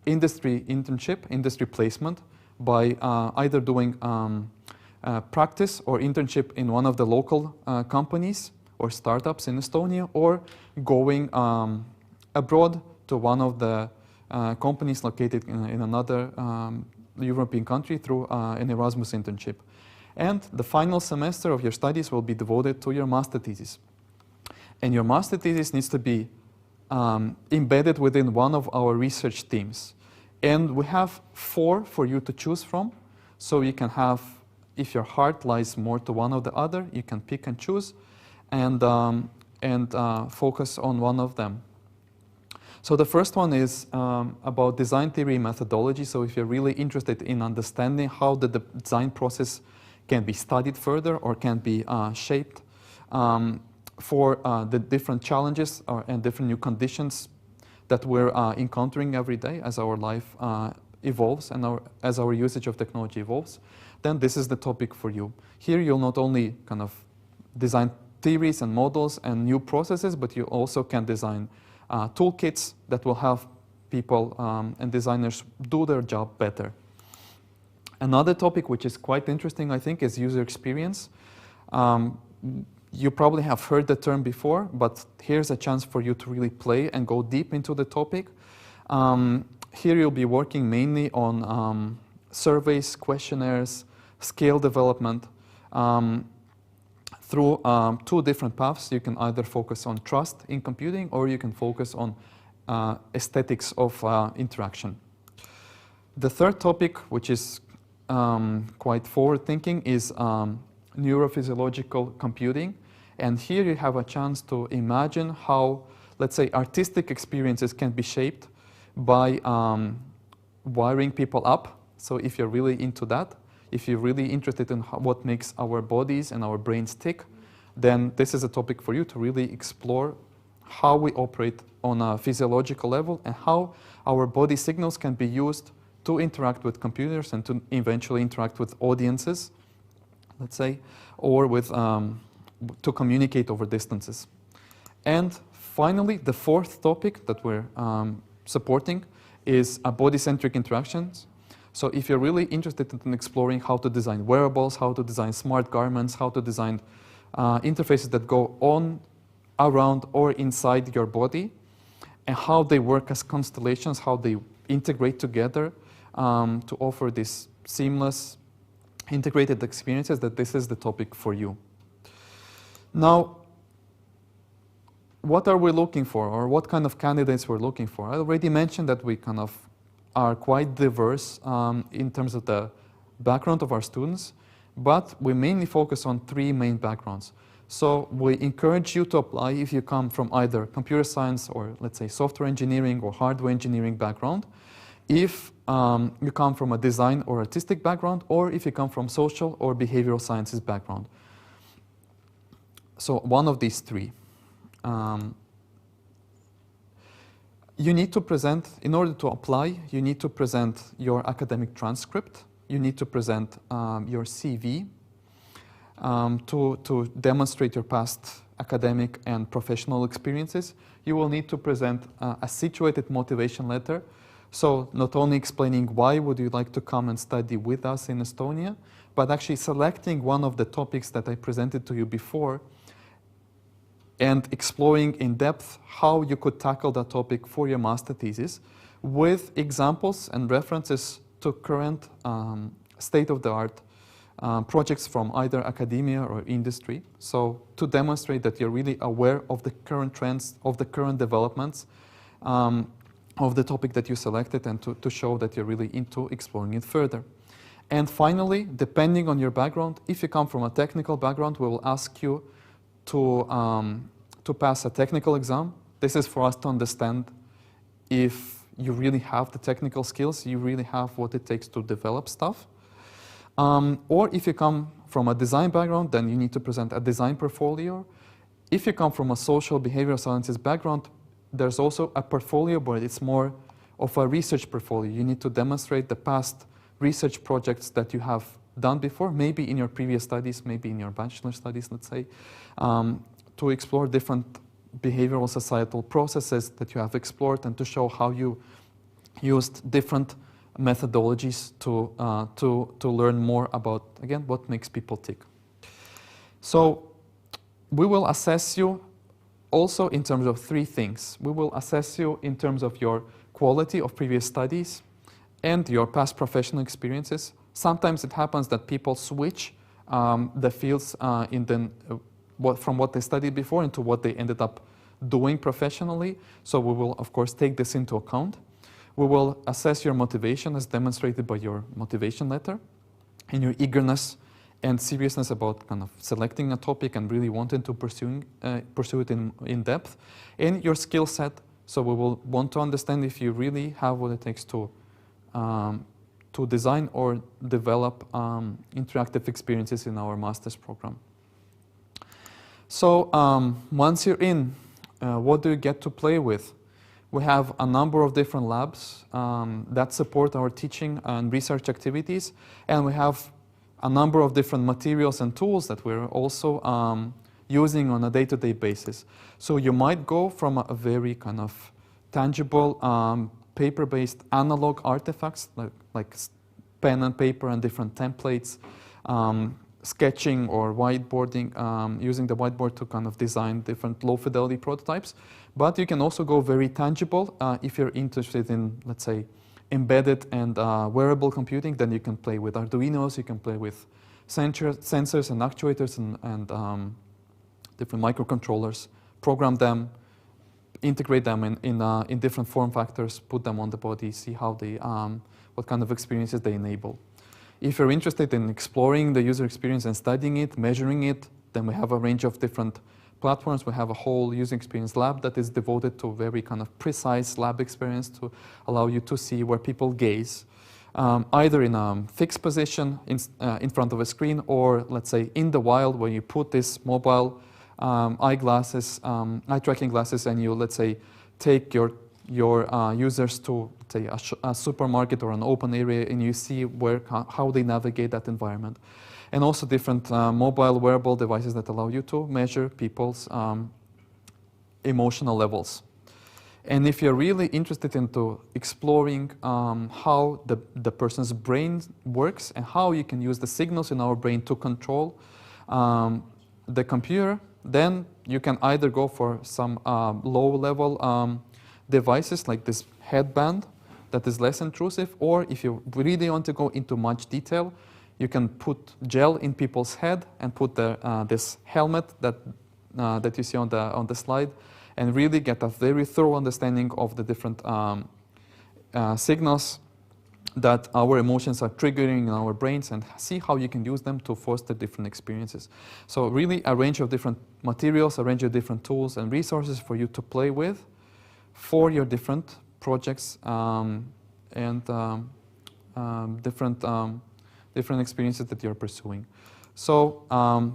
industry internship, industry placement, by either doing practice or internship in one of the local companies or startups in Estonia, or going abroad to one of the companies located in another European country through an Erasmus internship. And the final semester of your studies will be devoted to your master thesis. And your master thesis needs to be embedded within one of our research teams. And we have 4 for you to choose from. So you can have, if your heart lies more to one or the other, you can pick and choose and focus on one of them. So the first one is about design theory methodology. So if you're really interested in understanding how the design process can be studied further or can be shaped for the different challenges and different new conditions that we're encountering every day as our life evolves and as our usage of technology evolves, then this is the topic for you. Here you'll not only kind of design theories and models and new processes, but you also can design toolkits that will help people and designers do their job better. Another topic which is quite interesting, I think, is user experience. You probably have heard the term before, but here's a chance for you to really play and go deep into the topic. Here you'll be working mainly on surveys, questionnaires, scale development. Through 2 different paths. You can either focus on trust in computing, or you can focus on aesthetics of interaction. The third topic, which is quite forward-thinking, is neurophysiological computing. And here you have a chance to imagine how, let's say, artistic experiences can be shaped by wiring people up. So if you're really into that, if you're really interested in what makes our bodies and our brains tick, then this is a topic for you to really explore how we operate on a physiological level and how our body signals can be used to interact with computers and to eventually interact with audiences, let's say, or with to communicate over distances. And finally, the 4th topic that we're supporting is body-centric interactions. So if you're really interested in exploring how to design wearables, how to design smart garments, how to design interfaces that go on, around, or inside your body, and how they work as constellations, how they integrate together to offer these seamless, integrated experiences, that this is the topic for you. Now, what are we looking for, or what kind of candidates we're looking for? I already mentioned that we kind of are quite diverse in terms of the background of our students, but we mainly focus on 3 main backgrounds. So we encourage you to apply if you come from either computer science or, let's say, software engineering or hardware engineering background, if you come from a design or artistic background, or if you come from social or behavioral sciences background. So one of these 3. You need to present, in order to apply, you need to present your academic transcript, you need to present your CV to demonstrate your past academic and professional experiences. You will need to present a situated motivation letter, so not only explaining why would you like to come and study with us in Estonia, but actually selecting one of the topics that I presented to you before and exploring in depth how you could tackle that topic for your master thesis with examples and references to current state-of-the-art projects from either academia or industry. So to demonstrate that you're really aware of the current trends, of the current developments, of the topic that you selected, and to show that you're really into exploring it further. And finally, depending on your background, if you come from a technical background, we will ask you to pass a technical exam. This is for us to understand if you really have the technical skills, you really have what it takes to develop stuff. Or if you come from a design background, then you need to present a design portfolio. If you come from a social behavioral sciences background, there's also a portfolio, but it's more of a research portfolio. You need to demonstrate the past research projects that you have done before, maybe in your previous studies, maybe in your bachelor studies, let's say, to explore different behavioral societal processes that you have explored and to show how you used different methodologies to learn more about, again, what makes people tick. So we will assess you also in terms of three things. We will assess you in terms of your quality of previous studies and your past professional experiences. Sometimes it happens that people switch the fields from what they studied before into what they ended up doing professionally. So we will, of course, take this into account. We will assess your motivation as demonstrated by your motivation letter and your eagerness and seriousness about kind of selecting a topic and really wanting to pursue it in depth, and your skill set. So we will want to understand if you really have what it takes to design or develop interactive experiences in our master's program. So once you're in, what do you get to play with? We have a number of different labs that support our teaching and research activities, and we have a number of different materials and tools that we're also using on a day-to-day basis. So you might go from a very kind of tangible paper-based analog artifacts like pen and paper and different templates, sketching or whiteboarding, using the whiteboard to kind of design different low-fidelity prototypes. But you can also go very tangible if you're interested in, let's say, embedded and wearable computing. Then you can play with Arduinos, you can play with sensors and actuators and different microcontrollers, program them, integrate them in different form factors, put them on the body, see how they, what kind of experiences they enable. If you're interested in exploring the user experience and studying it, measuring it, then we have a range of different platforms. We have a whole user experience lab that is devoted to very kind of precise lab experience to allow you to see where people gaze, either in a fixed position in front of a screen, or let's say in the wild where you put this mobile eyeglasses, eye tracking glasses, and you, let's say, take your users to, say, a supermarket or an open area, and you see how they navigate that environment. And also different mobile wearable devices that allow you to measure people's emotional levels. And if you're really interested into exploring how the person's brain works and how you can use the signals in our brain to control the computer, then you can either go for some low-level devices like this headband that is less intrusive, or if you really want to go into much detail, you can put gel in people's head and put this helmet that you see on the slide, and really get a very thorough understanding of the different signals that our emotions are triggering in our brains, and see how you can use them to foster different experiences. So really a range of different materials, a range of different tools and resources for you to play with for your different projects and different experiences that you're pursuing. So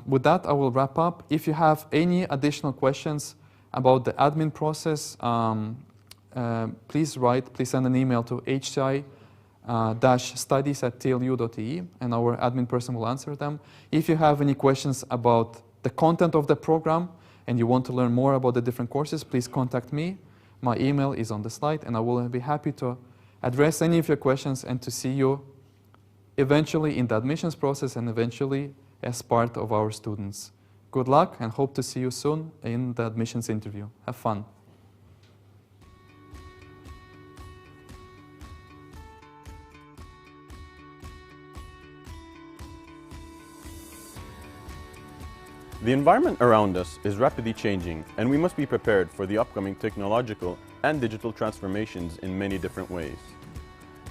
with that, I will wrap up. If you have any additional questions about the admin process, please send an email to hci-studies@tlu.ee, and our admin person will answer them. If you have any questions about the content of the program and you want to learn more about the different courses, please contact me. My email is on the slide, and I will be happy to address any of your questions and to see you eventually in the admissions process and eventually as part of our students' good luck and hope to see you soon in the admissions interview. Have fun. The environment around us is rapidly changing, and we must be prepared for the upcoming technological and digital transformations in many different ways.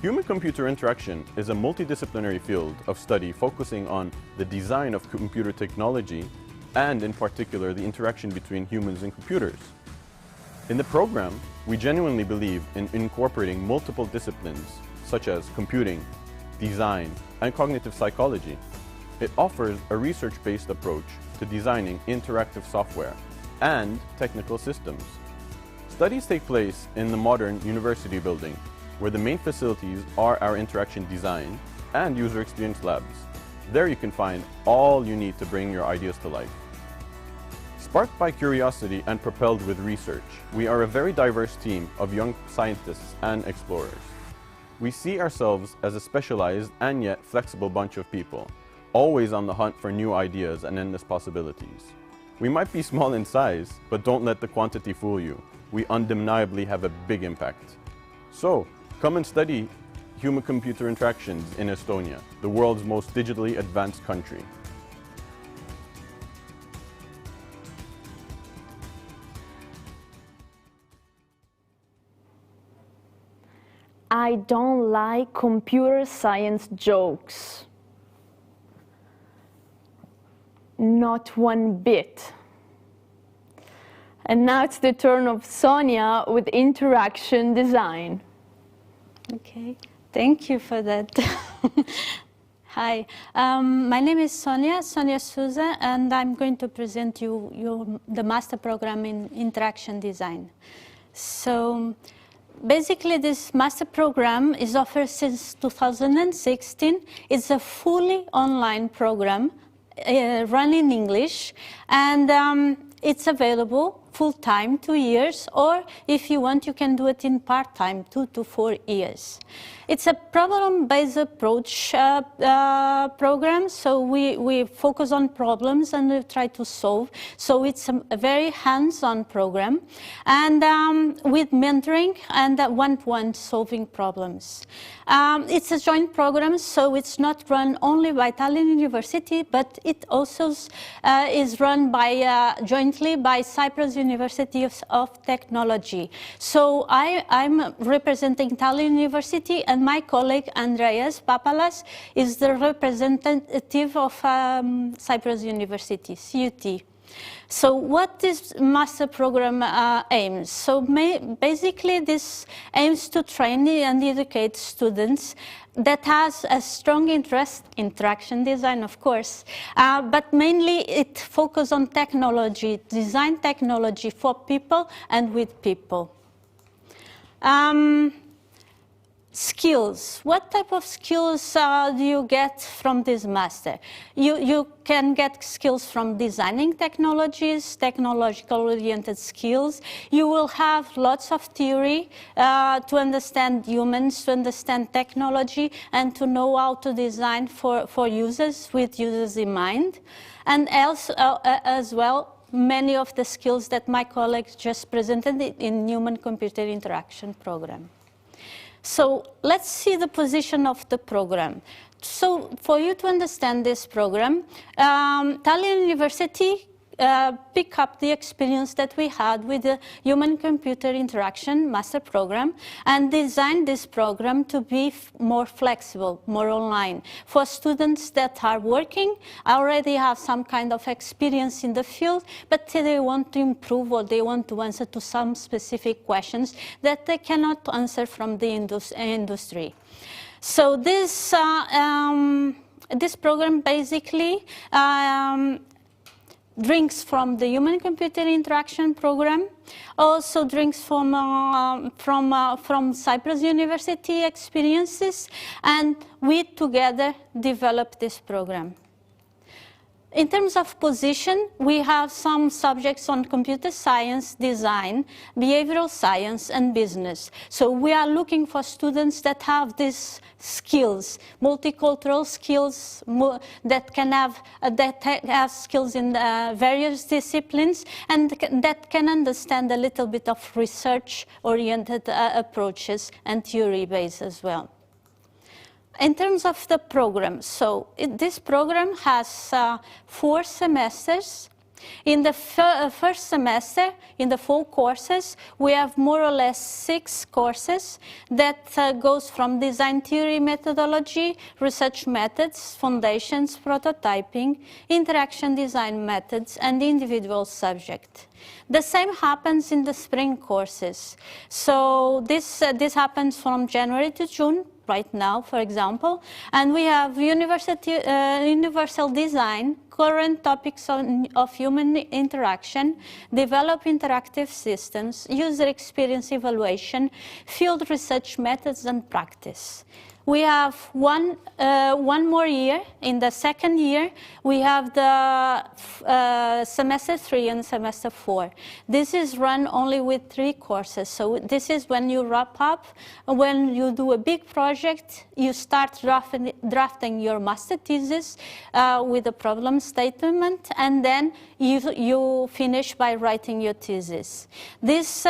Human-computer interaction is a multidisciplinary field of study focusing on the design of computer technology and, in particular, the interaction between humans and computers. In the program, we genuinely believe in incorporating multiple disciplines such as computing, design, and cognitive psychology. It offers a research-based approach to designing interactive software and technical systems. Studies take place in the modern university building, where the main facilities are our interaction design and user experience labs. There you can find all you need to bring your ideas to life. Sparked by curiosity and propelled with research, we are a very diverse team of young scientists and explorers. We see ourselves as a specialized and yet flexible bunch of people, always on the hunt for new ideas and endless possibilities. We might be small in size, but don't let the quantity fool you. We undeniably have a big impact. So, come and study human-computer interactions in Estonia, the world's most digitally advanced country. I don't like computer science jokes. Not one bit. And now it's the turn of Sonia with interaction design. Okay, thank you for that. Hi, my name is Sonia Souza, and I'm going to present you the master program in interaction design. So basically this master program is offered since 2016. It's a fully online program run in English, and it's available full-time, 2 years, or if you want, you can do it in part-time, 2 to 4 years. It's a problem-based approach program, so we focus on problems and we try to solve. So it's a very hands-on program, and with mentoring and one-to-one solving problems. It's a joint program, so it's not run only by Tallinn University, but it also is run by jointly by Cyprus University of Technology. So I'm representing Tallinn University, and my colleague Andreas Papalas is the representative of Cyprus University, CUT. So what this master program aims? So basically this aims to train and educate students that has a strong interest in interaction design, of course, but mainly it focuses on technology, design technology for people and with people. Skills. What type of skills do you get from this master? You can get skills from designing technologies, technological-oriented skills. You will have lots of theory to understand humans, to understand technology, and to know how to design for users with users in mind. And else, as well, many of the skills that my colleagues just presented in human-computer interaction program. So let's see the position of the program. So for you to understand this program, Tallinn University pick up the experience that we had with the human-computer interaction master program and designed this program to be more flexible, more online. For students that are working, already have some kind of experience in the field, but they want to improve or they want to answer to some specific questions that they cannot answer from the industry. So this program basically drinks from the human-computer interaction program, also drinks from Cyprus University experiences, and we together developed this program. In terms of position, we have some subjects on computer science, design, behavioral science, and business. So we are looking for students that have these skills, multicultural skills, that have skills in various disciplines, and that can understand a little bit of research-oriented approaches and theory-based as well. In terms of the program, so this program has 4 semesters. In the first semester, in the full courses, we have more or less 6 courses that goes from design theory methodology, research methods, foundations, prototyping, interaction design methods, and individual subject. The same happens in the spring courses. So this happens from January to June, right now, for example, and we have universal design, current topics of human interaction, develop interactive systems, user experience evaluation, field research methods, and practice. We have one more year. In the second year, we have the semester 3 and semester 4. This is run only with 3 courses. So this is when you wrap up. When you do a big project, you start drafting your master thesis with a problem statement, and then you finish by writing your thesis. This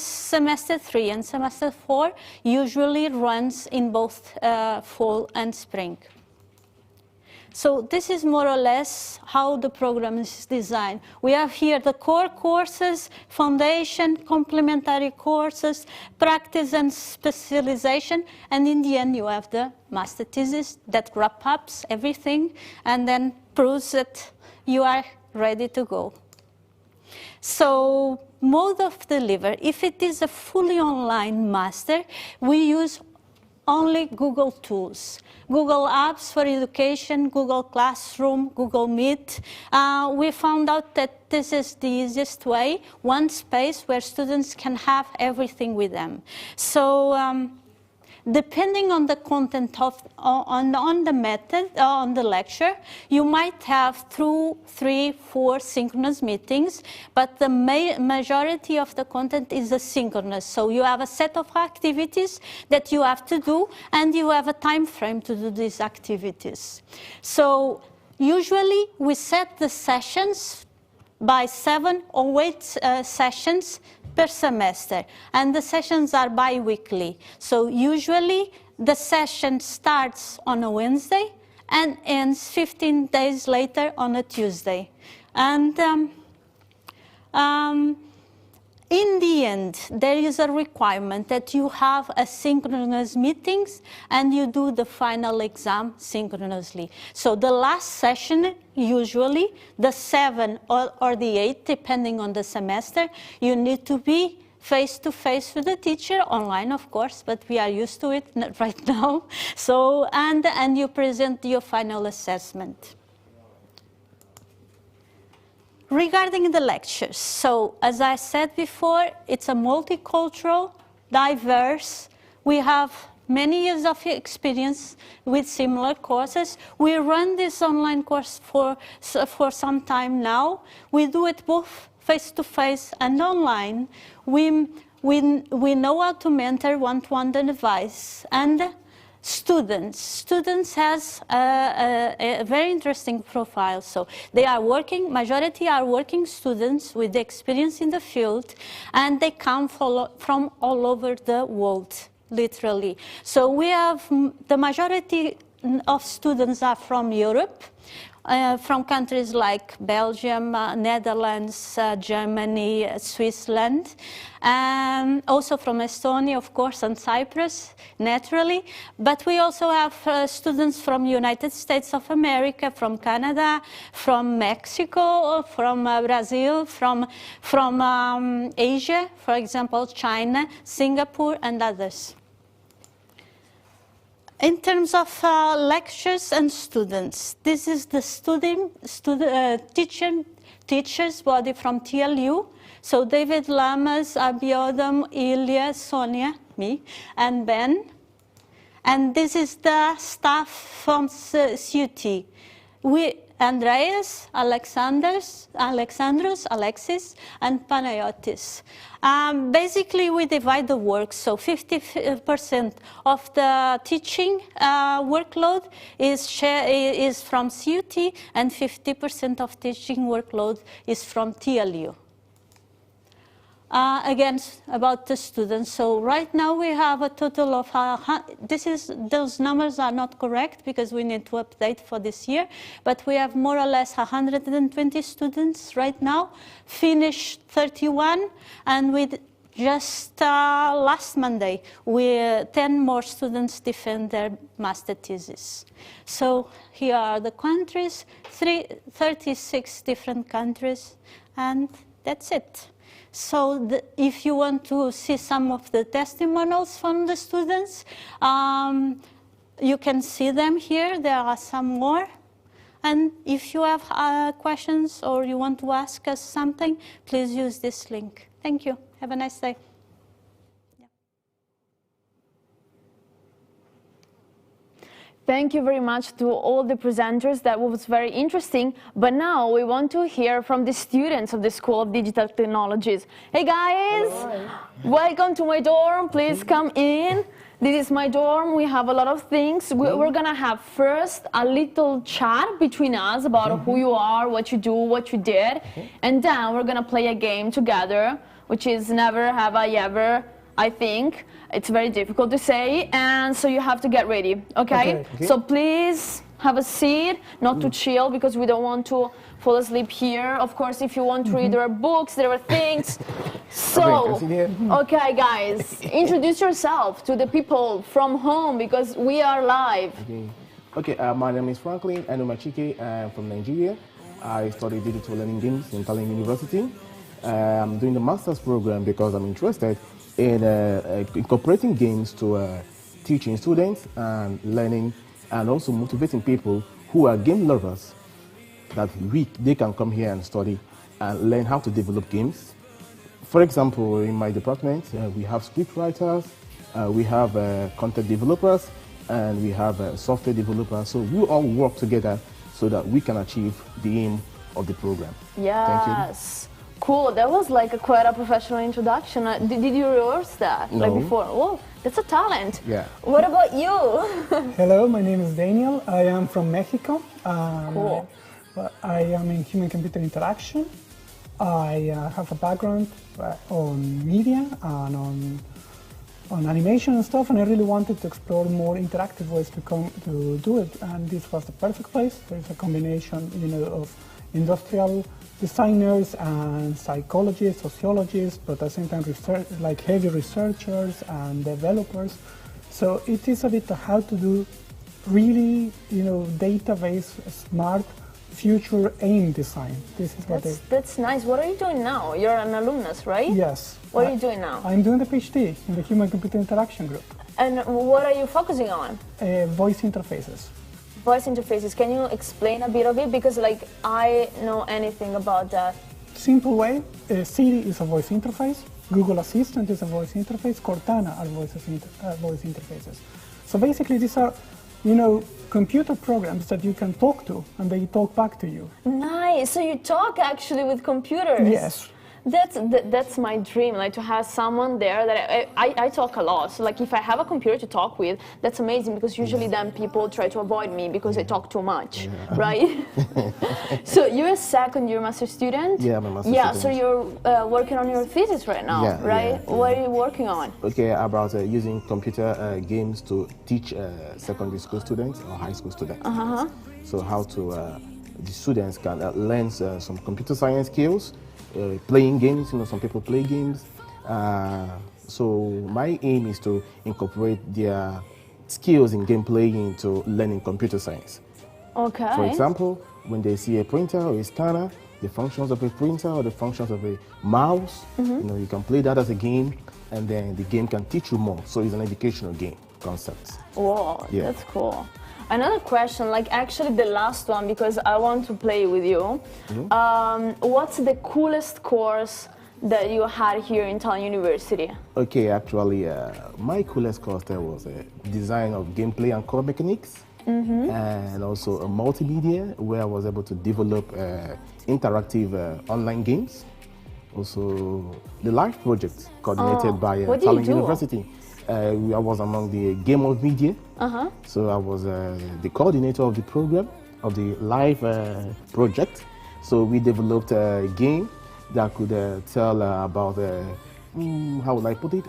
semester 3 and semester 4 usually runs in both fall and spring. So this is more or less how the program is designed. We have here the core courses, foundation, complementary courses, practice and specialization, and in the end you have the master thesis that wraps up everything and then proves that you are ready to go. So mode of delivery, if it is a fully online master, we use only Google tools. Google Apps for Education, Google Classroom, Google Meet. We found out that this is the easiest way, one space where students can have everything with them. So depending on the content on the method, on the lecture, you might have 2, 3, 4 synchronous meetings, but the majority of the content is asynchronous. So you have a set of activities that you have to do, and you have a time frame to do these activities. So usually we set the sessions by 7 or 8 sessions per semester, and the sessions are bi-weekly. So usually the session starts on a Wednesday and ends 15 days later on a Tuesday. And in the end, there is a requirement that you have asynchronous meetings and you do the final exam synchronously. So the last session, usually the 7 or the 8, depending on the semester, you need to be face-to-face with the teacher, online of course, but we are used to it right now. So, and you present your final assessment. Regarding the lectures, so as I said before, it's a multicultural, diverse. We have many years of experience with similar courses. We run this online course for some time now. We do it both face-to-face and online. We know how to mentor one-to-one device. And Students has a very interesting profile. So they are majority are working students with experience in the field, and they come from all over the world, literally. So we have the majority of students are from Europe, from countries like Belgium, Netherlands, Germany, Switzerland, and also from Estonia, of course, and Cyprus, naturally. But we also have students from United States of America, from Canada, from Mexico, from Brazil, from Asia, for example, China, Singapore, and others. In terms of lectures and students, this is the teachers body from TLU. So David Lamas, Abiodam, Ilya, Sonia, me, and Ben. And this is the staff from CUT. Andreas, Alexandros, Alexis, and Panayotis. Basically, we divide the work, so 50% of the teaching workload is from CUT, and 50% of teaching workload is from TLU. Again, about the students. So right now we have a total of, those numbers are not correct because we need to update for this year, but we have more or less 120 students right now, finished 31, and with just last Monday, 10 more students defend their master thesis. So here are the countries, 36 different countries, and that's it. So if you want to see some of the testimonials from the students, you can see them here. There are some more. And if you have questions or you want to ask us something, please use this link. Thank you. Have a nice day. Thank you very much to all the presenters. That was very interesting. But now we want to hear from the students of the School of Digital Technologies. Hey guys, welcome to my dorm. Please come in. This is my dorm. We have a lot of things. We're going to have first a little chat between us about who you are, what you do, what you did. And then we're going to play a game together, which is Never Have I Ever, I think. It's very difficult to say, and so you have to get ready, okay? So please have a seat, not to chill, because we don't want to fall asleep here. Of course, if you want to read, there are books, there are things. So, okay, guys, introduce yourself to the people from home, because we are live. Okay, my name is Franklin Anumachike. I'm from Nigeria. I study digital learning games in Tallinn University. I'm doing the master's program because I'm interested in incorporating games to teaching students and learning, and also motivating people who are game lovers, that they can come here and study and learn how to develop games. For example, in my department, we have script writers, we have content developers, and we have software developers. So we all work together so that we can achieve the aim of the program. Yes. Thank you. Cool. That was like quite a professional introduction. Did you rehearse that like before? Oh, that's a talent. Yeah. What about you? Hello, my name is Daniel. I am from Mexico. Cool. I am in human-computer interaction. I have a background on media and on animation and stuff, and I really wanted to explore more interactive ways to do it. And this was the perfect place. There's a combination, of industrial designers and psychologists, sociologists, but at the same time heavy researchers and developers. So it is a bit of how to do really, database smart future aim design. This is that's nice. What are you doing now? You're an alumnus, right? Yes. What are you doing now? I'm doing the PhD in the Human-Computer Interaction group. And what are you focusing on? Voice interfaces. Voice interfaces. Can you explain a bit of it? Because I know anything about that. Simple way, Siri is a voice interface, Google Assistant is a voice interface, Cortana are voice interfaces. So basically these are, computer programs that you can talk to and they talk back to you. Nice. So you talk actually with computers? Yes. That's my dream, to have someone there that I talk a lot. So if I have a computer to talk with, that's amazing, because usually then people try to avoid me because I talk too much, right? So you're a second year master student? Yeah, I'm a master student. So you're working on your thesis right now, right? Yeah. What are you working on? Okay, about using computer games to teach secondary school students or high school students. So how to, the students can learn some computer science skills, playing games, some people play games. So my aim is to incorporate their skills in gameplay into learning computer science. Okay. For example, when they see a printer or a scanner, the functions of a printer or the functions of a mouse, you can play that as a game, and then the game can teach you more. So it's an educational game concept. Whoa, that's cool. Another question, actually the last one, because I want to play with you. What's the coolest course that you had here in Tallinn University? Okay, actually, my coolest course there was design of gameplay and core mechanics. and also a multimedia where I was able to develop interactive online games. Also, the live project coordinated by Tallinn University. I was among the Game of Media. So I was the coordinator of the program, of the live project. So we developed a game that could tell about, how would I put it?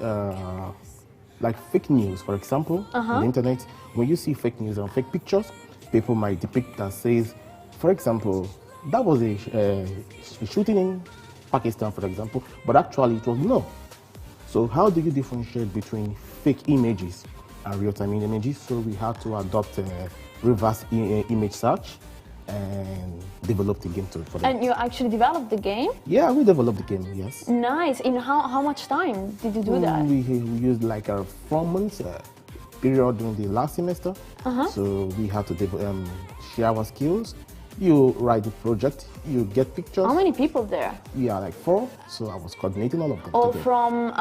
Like fake news, for example, on the internet. When you see fake news and fake pictures, people might depict that says, for example, that was a shooting in Pakistan, for example, but actually it was no. So how do you differentiate between fake images and real-time images? So we had to adopt reverse image search and develop the game for that. And you actually developed the game? Yeah, we developed the game, yes. Nice. In how much time did you do that? We used like a 4 months period during the last semester. So we had to share our skills. You write the project, you get pictures. How many people there? Yeah, like 4. So I was coordinating all of them. All together. from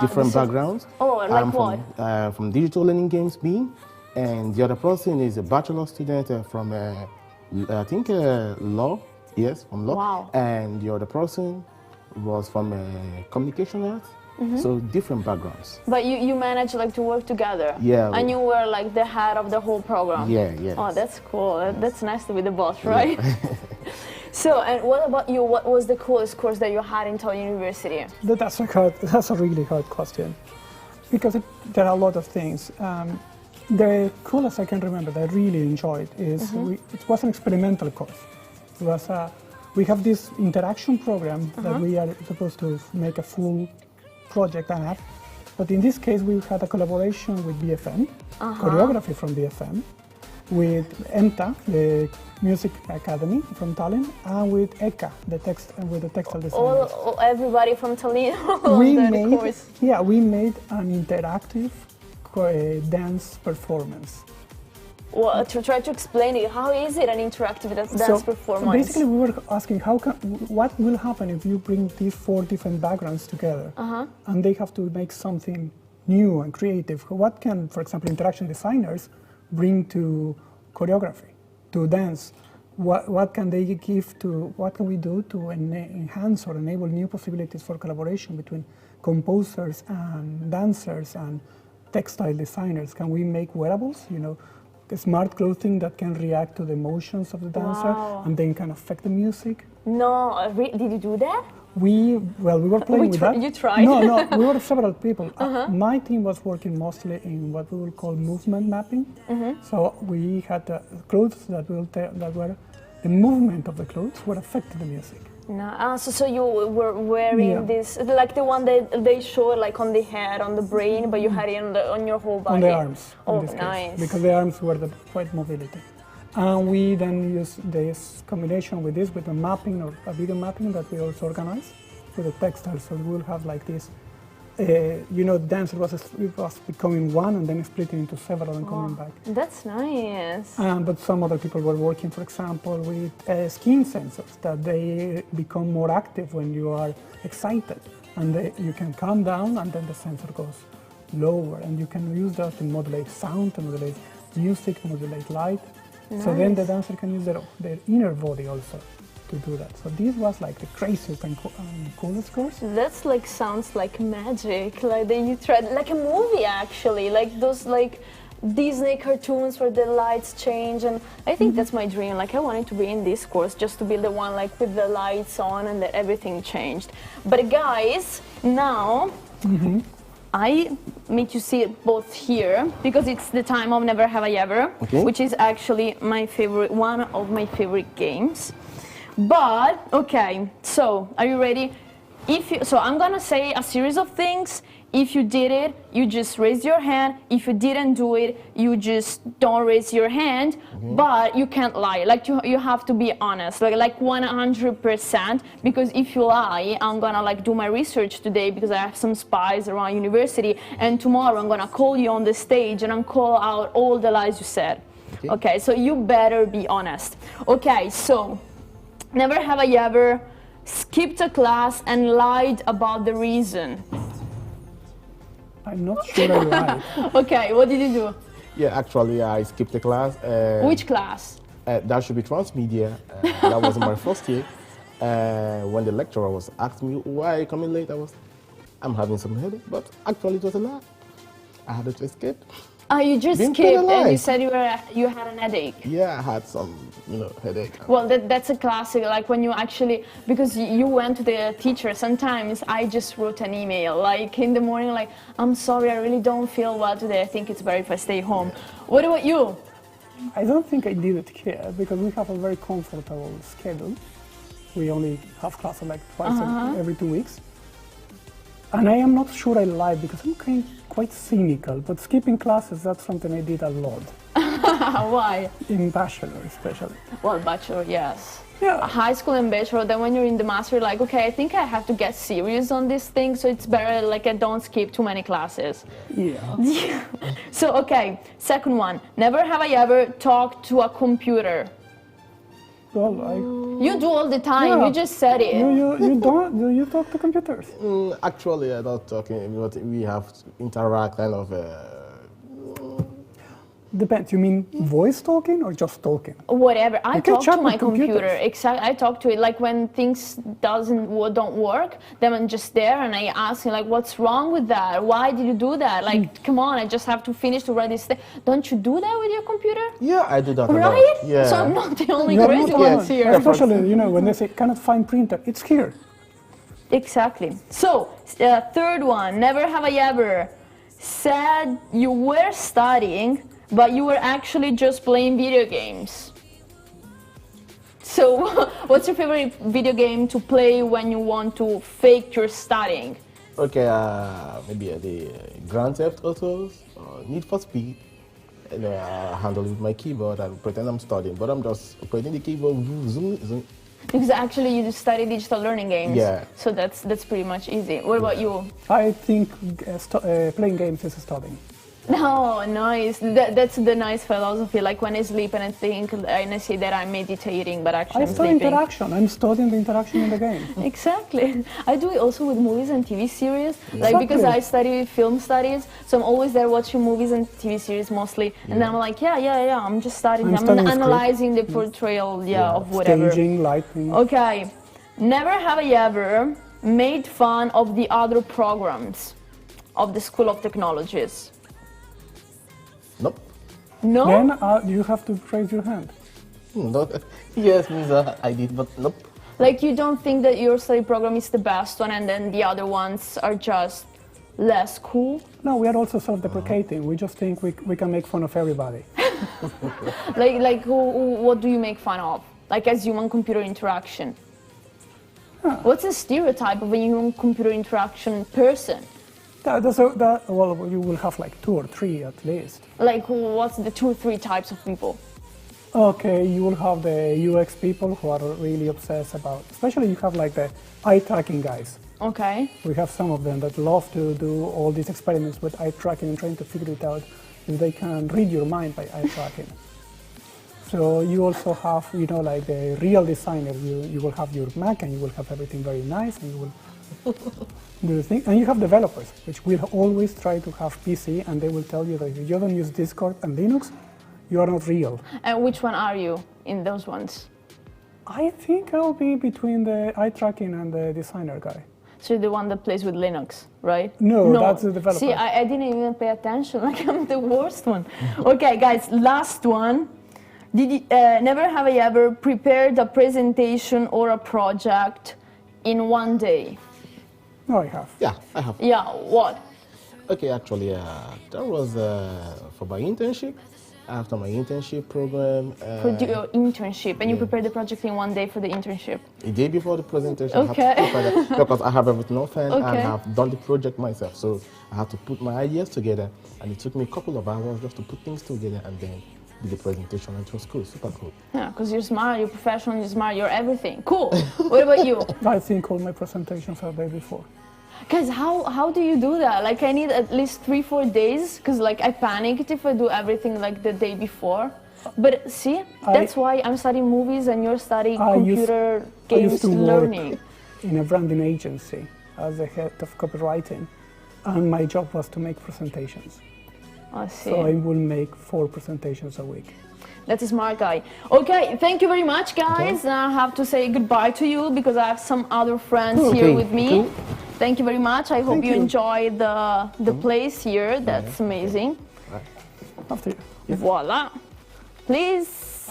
different backgrounds. Oh, like what? From digital learning games, me, and the other person is a bachelor student from I think law. Yes, from law. Wow. And the other person was from communication arts. So different backgrounds. But you managed like to work together. Yeah. And you were like the head of the whole program. Yeah. Oh, that's cool. That's nice to be the boss, right? Yeah. So, and what about you? What was the coolest course that you had in Tallinn University? That's a really hard question, because there are a lot of things. The coolest I can remember that I really enjoyed is it was an experimental course. It was we have this interaction program that we are supposed to make a full project app, but in this case we had a collaboration with BFM, choreography from BFM, with EMTA, the Music Academy from Tallinn, and with EKA, the textile designers. Everybody from Tallinn. We made an interactive dance performance. Well, to try to explain it, how is it an interactive dance performance? Basically, we were asking what will happen if you bring these 4 different backgrounds together, and they have to make something new and creative. What can, for example, interaction designers bring to choreography, to dance? What can they give to? What can we do to enhance or enable new possibilities for collaboration between composers and dancers and textile designers? Can we make wearables? Smart clothing that can react to the emotions of the dancer and then can affect the music. No, did you do that? We were playing with that. You tried? No, we were several people. My team was working mostly in what we will call movement mapping. So we had clothes that were the movement of the clothes would affect the music. No, so you were wearing this, like the one that they showed like on the head, on the brain, but you had it on your whole body? On the arms. Oh, in this nice. Case, because the arms were the quite mobility. And we then use this combination with a mapping or a video mapping that we also organize with the textiles. So we'll have like this, dance was becoming one and then splitting into several and coming back. That's nice. But some other people were working, for example, with skin sensors that they become more active when you are excited. And you can calm down and then the sensor goes lower. And you can use that to modulate sound, to modulate music, to modulate light. Nice. So then the dancer can use their inner body also to do that. So this was like the craziest and coolest course. That's like sounds like magic. Like you tried like a movie actually, like those like Disney cartoons where the lights change, and I think that's my dream. Like I wanted to be in this course just to be the one like with the lights on and that everything changed. But guys, now I make you see it both here because it's the time of Never Have I Ever, which is actually one of my favorite games. But okay, so are you ready? So I'm gonna say a series of things. If you did it, you just raise your hand. If you didn't do it, you just don't raise your hand. But you can't lie. Like you have to be honest, like 100%. Because if you lie, I'm gonna like do my research today because I have some spies around university, and tomorrow I'm gonna call you on the stage and I'm call out all the lies you said. Okay, so you better be honest. Okay, so never have I ever skipped a class and lied about the reason. I'm not sure I lied. Okay, what did you do? Yeah, actually, I skipped the class. Which class? That should be transmedia. That was in my first year. When the lecturer was asking me why are you coming late, I'm having some headache, but actually it was a lie. I had to escape. Oh, you just Being skipped and you penalized. said you had an headache. Yeah, I had some, headache. Well, that's a classic, like when you actually, because you went to the teacher, sometimes I just wrote an email, like in the morning, like, I'm sorry, I really don't feel well today, I think it's better if I stay home. What about you? I don't think I did it here because we have a very comfortable schedule. We only have classes like twice every 2 weeks. And I am not sure I lied because I'm quite cynical, but skipping classes, that's something I did a lot. Why? In bachelor, especially. Well, bachelor, yes. Yeah. High school and bachelor, then when you're in the master, you're like, okay, I think I have to get serious on this thing, so it's better, like, I don't skip too many classes. Yeah. So, okay, second one. Never have I ever talked to a computer. Well, You do all the time, Yeah. you just said it. you don't? Do you talk to computers? Actually, I'm not talking, but we have to interact kind of. Depends. You mean voice talking or just talking? Whatever. I You can talk chat to with my computer. computers. Exactly. I talk to it like when things don't work. Then I'm just there and I ask him like, "What's wrong with that? Why did you do that? Like, come on! I just have to finish to write this thing." Don't you do that with your computer? Yeah, I do that a lot. Right? Yeah. So I'm not the only You're crazy not ones alone. here. Especially, you know, when they say cannot find printer, it's here. Exactly. So, third one. Never have I ever said you were studying, but you were actually just playing video games. So, what's your favorite video game to play when you want to fake your studying? Okay, maybe the Grand Theft Autos, Need for Speed. And I handle it with my keyboard and pretend I'm studying, but I'm just operating the keyboard. Zoom, zoom. Because actually you study digital learning games. Yeah. So that's pretty much easy. What about you? I think playing games is studying. No, nice. That's the nice philosophy. Like when I sleep and I think and I say that I'm meditating, but actually I I'm study sleeping. interaction. I'm studying the interaction in the game. Exactly. I do it also with movies and TV series. Like because I study film studies, so I'm always there watching movies and TV series mostly. And then I'm like, yeah, I'm just studying. I'm analyzing the portrayal, of whatever. Staging, lighting. Okay. Never have I ever made fun of the other programs of the School of Technologies. Nope. No? Then you have to raise your hand. Yes, Misa, I did, but nope. Like you don't think that your study program is the best one and then the other ones are just less cool? No, we are also self-deprecating. We just think we can make fun of everybody. What do you make fun of? Like as human-computer interaction? What's the stereotype of a human-computer interaction person? Well, you will have like 2 or 3 at least. Like what's the 2 or 3 types of people? Okay, you will have the UX people who are really obsessed about, especially you have like the eye tracking guys. Okay. We have some of them that love to do all these experiments with eye tracking and trying to figure it out if they can read your mind by eye tracking. So you also have, like the real designer, you will have your Mac and you will have everything very nice and you will do the thing. And you have developers, which will always try to have PC and they will tell you that if you don't use Discord and Linux, you are not real. And which one are you in those ones? I think I'll be between the eye tracking and the designer guy. So you're the one that plays with Linux, right? No, that's the developer. See, I didn't even pay attention. Like I'm the worst one. Okay, guys, last one. Never have I ever prepared a presentation or a project in one day? No, I have. Yeah, I have. Yeah, what? Okay, actually, that was for my internship. After my internship program. For your internship, and you prepared the project in one day for the internship? A day before the presentation, Okay. I have to prepare that because I have everything open and Okay. I have done the project myself. So I had to put my ideas together, and it took me a couple of hours just to put things together and then do the presentation. And it was cool, super cool. Yeah, because you're smart, you're professional, you're smart, you're everything. Cool. What about you? I think all my presentations are the day before. Guys, how do you do that? Like I need at least 3-4 days because like I panicked if I do everything like the day before. But see, that's why I'm studying movies and you're studying computer games learning. Work in a branding agency as the head of copywriting, and my job was to make presentations. I see. So I will make 4 presentations a week. That's a smart guy. Okay, thank you very much, guys. I have to say goodbye to you because I have some other friends here with me. Thank you very much. I hope you enjoy the place here. That's amazing. After you. Voila. Please.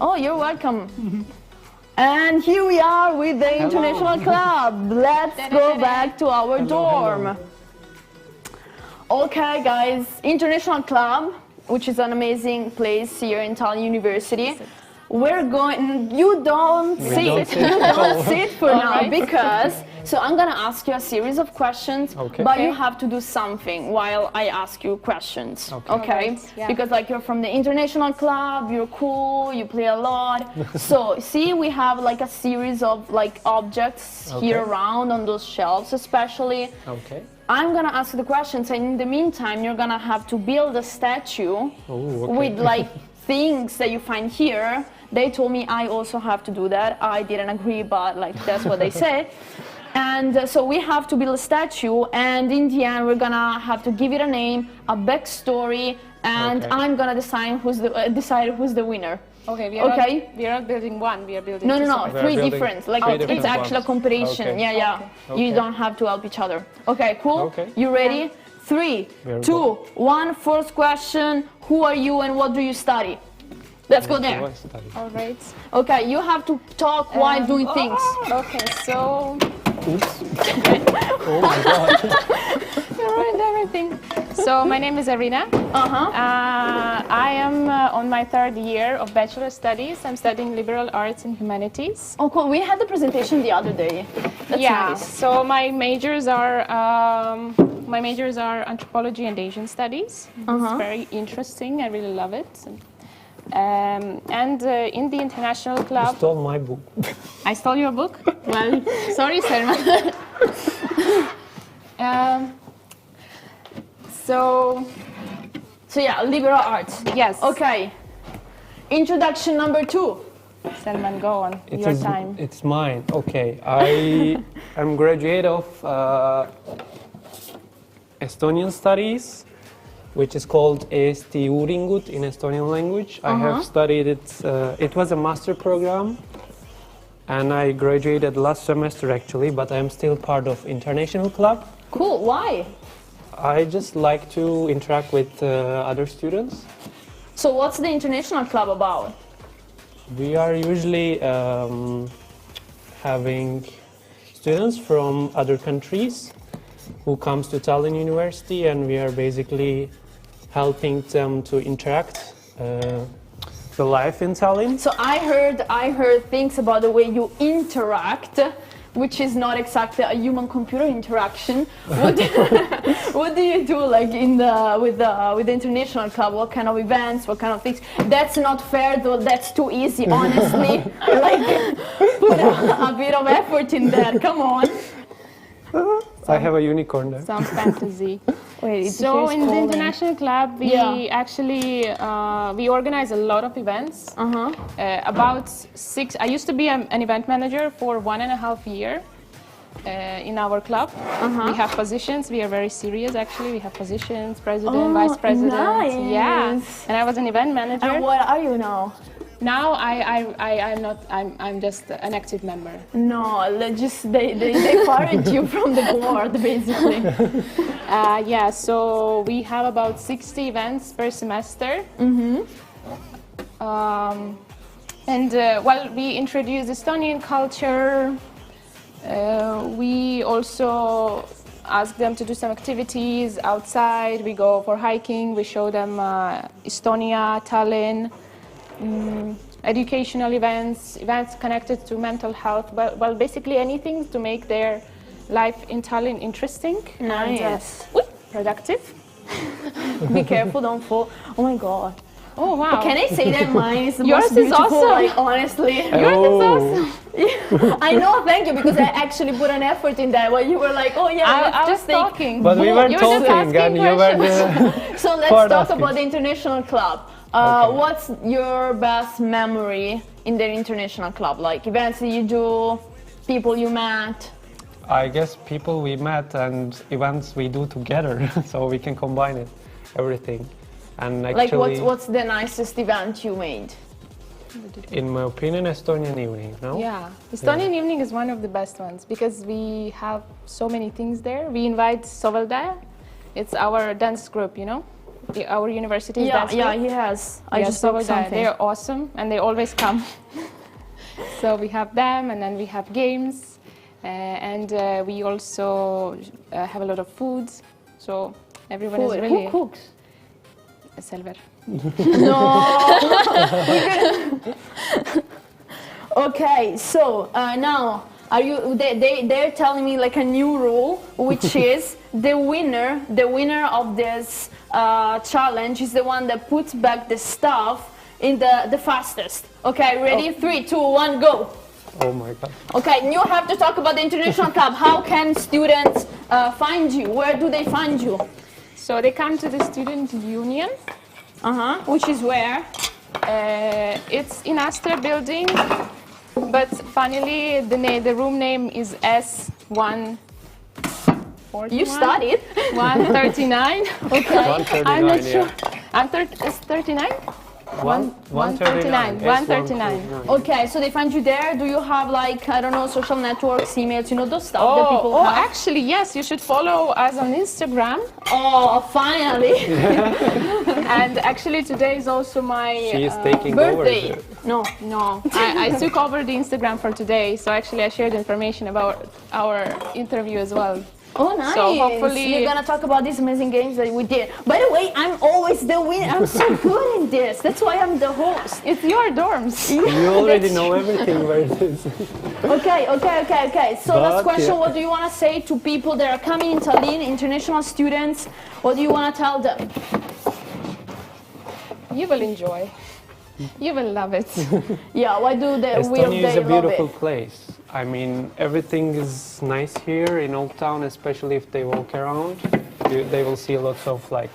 Oh, you're welcome. And here we are with the International Club. Let's go back to our dorm. Okay, guys, International Club, which is an amazing place here in Tallinn University. We're going, you don't sit for now because, so I'm gonna ask you a series of questions, but you have to do something while I ask you questions, okay? Because like you're from the International Club, you're cool, you play a lot. So see, we have like a series of like objects here around on those shelves especially. I'm gonna ask you the questions, and in the meantime, you're gonna have to build a statue with like things that you find here. They told me I also have to do that. I didn't agree, but like that's what they said. And so we have to build a statue, and in the end, we're gonna have to give it a name, a backstory, and I'm gonna decide who's the winner. Okay, we are not building one, we are building No, three different. Like it's actually a competition. You don't have to help each other. Okay, cool. You ready? 3, 2, 1. First question: who are you and what do you study? Let's go there. All right. Okay, you have to talk while doing things. Okay, so. Oops. Oh my God. You ruined everything. So my name is Arina. I am on my 3rd year of bachelor studies. I'm studying liberal arts and humanities. Oh, cool. We had the presentation the other day. That's nice. So my majors are anthropology and Asian studies. It's very interesting. I really love it. And in the International Club... You stole my book. I stole your book? Well, sorry, Selma. So yeah, liberal arts. Yes. Okay. Introduction number 2. Selman, go on. Your time. It's mine. Okay. I am graduate of Estonian studies, which is called Eesti Uuringud in Estonian language. I have studied it. It was a master program, and I graduated last semester actually, but I'm still part of International Club. Cool. Why? I just like to interact with other students. So what's the International Club about? We are usually having students from other countries who comes to Tallinn University, and we are basically helping them to interact the life in Tallinn. So I heard things about the way you interact, which is not exactly a human-computer interaction. What do you do, like with the International Club? What kind of events? What kind of things? That's not fair, though. That's too easy, honestly. Like, put a bit of effort in that. Come on. I have a unicorn there. Some fantasy. Wait, so in the International Club, we actually we organize a lot of events. About 6. I used to be an event manager for 1.5 years in our club. We have positions. We are very serious, actually. We have positions: president, vice president. Nice. Yeah. And I was an event manager. And what are you now? Now I'm not. I'm just an active member. No, they fired you from the board, basically. Yeah. So we have about 60 events per semester. And well, we introduce Estonian culture. We also ask them to do some activities outside. We go for hiking. We show them Estonia, Tallinn. Educational events connected to mental health, well, basically anything to make their life in Tallinn interesting and productive. Be careful, don't fall. Oh my God. Oh wow. Can I say that mine is the Yours most beautiful? Is awesome. Like, honestly. Yours is awesome. I know, thank you, because I actually put an effort in that. While you were like, oh yeah, I was talking. But we were talking, and you were the So let's talk about the International Club. What's your best memory in the International Club? Like events that you do, people you met? I guess people we met and events we do together, so we can combine it. everything. And Like actually, what's the nicest event you made? in my opinion, Estonian evening, no? Yeah, Estonian evening is one of the best ones because we have so many things there. We invite Soveldaja. It's our dance group, you know? Our university's dance group. Yeah, he has. I Yeah, just saw Soveldaja. something. They're awesome and they always come. So we have them and then we have games and we also have a lot of food. So everyone is really... Who cooks? Selver. No. Okay, so now they're telling me like a new rule, which is the winner of this challenge is the one that puts back the stuff in the fastest. Okay, ready? 3, 2, 1, go. Oh my God. Okay, you have to talk about the International Club. How can students find you? Where do they find you? So they come to the Student Union. Which is where? It's in Astra building, but funnily the room name is S1. You studied? 139. Okay. 139, I'm not yeah. sure. I'm 39? 139. 139. Okay, so they find you there. Do you have like, I don't know, social networks, emails, you know, those stuff that people Oh, have? actually, yes, you should follow us on Instagram. Oh, finally. And actually today is also my She is taking birthday. over. No, I took over the Instagram for today, so actually I shared information about our interview as well. Oh, nice. So hopefully you're gonna talk about these amazing games that we did. By the way, I'm always the winner. I'm so good in this. That's why I'm the host. It's your dorms. You already know everything where it is. Okay. So But, last question, yeah. what do you want to say to people that are coming in Tallinn, international students? What do you want to tell them? You will enjoy. You will love it. Yeah, why do they Estonia is they a love beautiful it? place. I mean, everything is nice here in Old Town, especially if they walk around. They will see lots of like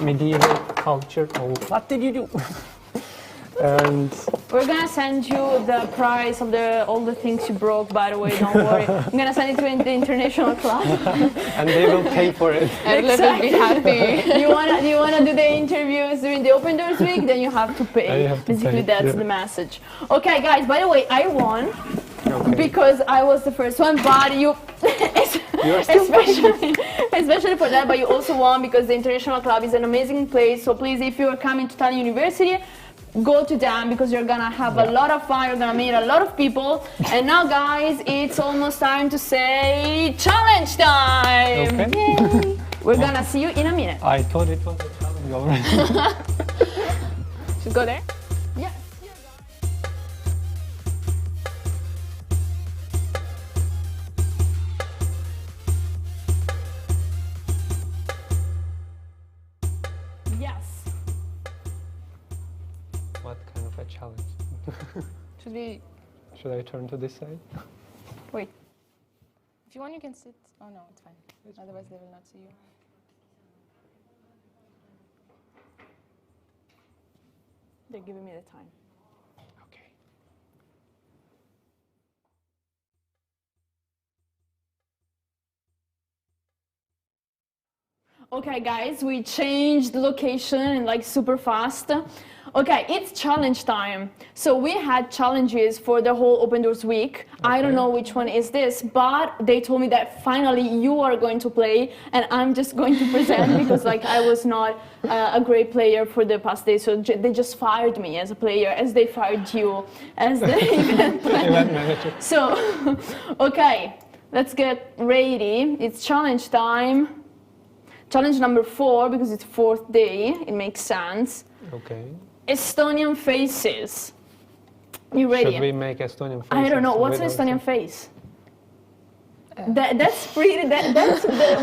medieval culture. Oh, what did you do? And We're gonna send you the price of all the things you broke, by the way, don't worry. I'm gonna send it to the international club. and they will pay for it. Everyone will be happy. You wanna do the interviews during the Open Doors week, then you have to pay. I have to Basically, pay, that's yeah. the message. Okay, guys, by the way, I won. Okay. Because I was the first one, but you, especially for that, but you also won because the International Club is an amazing place. So please, if you are coming to Tallinn University, go to them because you're gonna have a lot of fun, you're gonna meet a lot of people. And now, guys, it's almost time to say challenge time! Okay. Yay. We're gonna see you in a minute. I thought it was a challenge already. Should go there? Yeah. Yes. What kind of a challenge? Should we... Should I turn to this side? Wait. If you want, you can sit. Oh, no, it's fine. Otherwise, they will not see you. They're giving me the time. Okay. Okay, guys, we changed the location and like super fast. Okay, it's challenge time. So we had challenges for the whole Open Doors week. Okay. I don't know which one is this, but they told me that finally you are going to play and I'm just going to present because like I was not a great player for the past days. So they just fired me as a player as they fired you as the event manager. So, okay, let's get ready. It's challenge time. Challenge number 4, because it's 4th day, it makes sense. Okay. Estonian faces. You ready? Should we make Estonian faces? I don't know. What's an Estonian face? That's pretty. That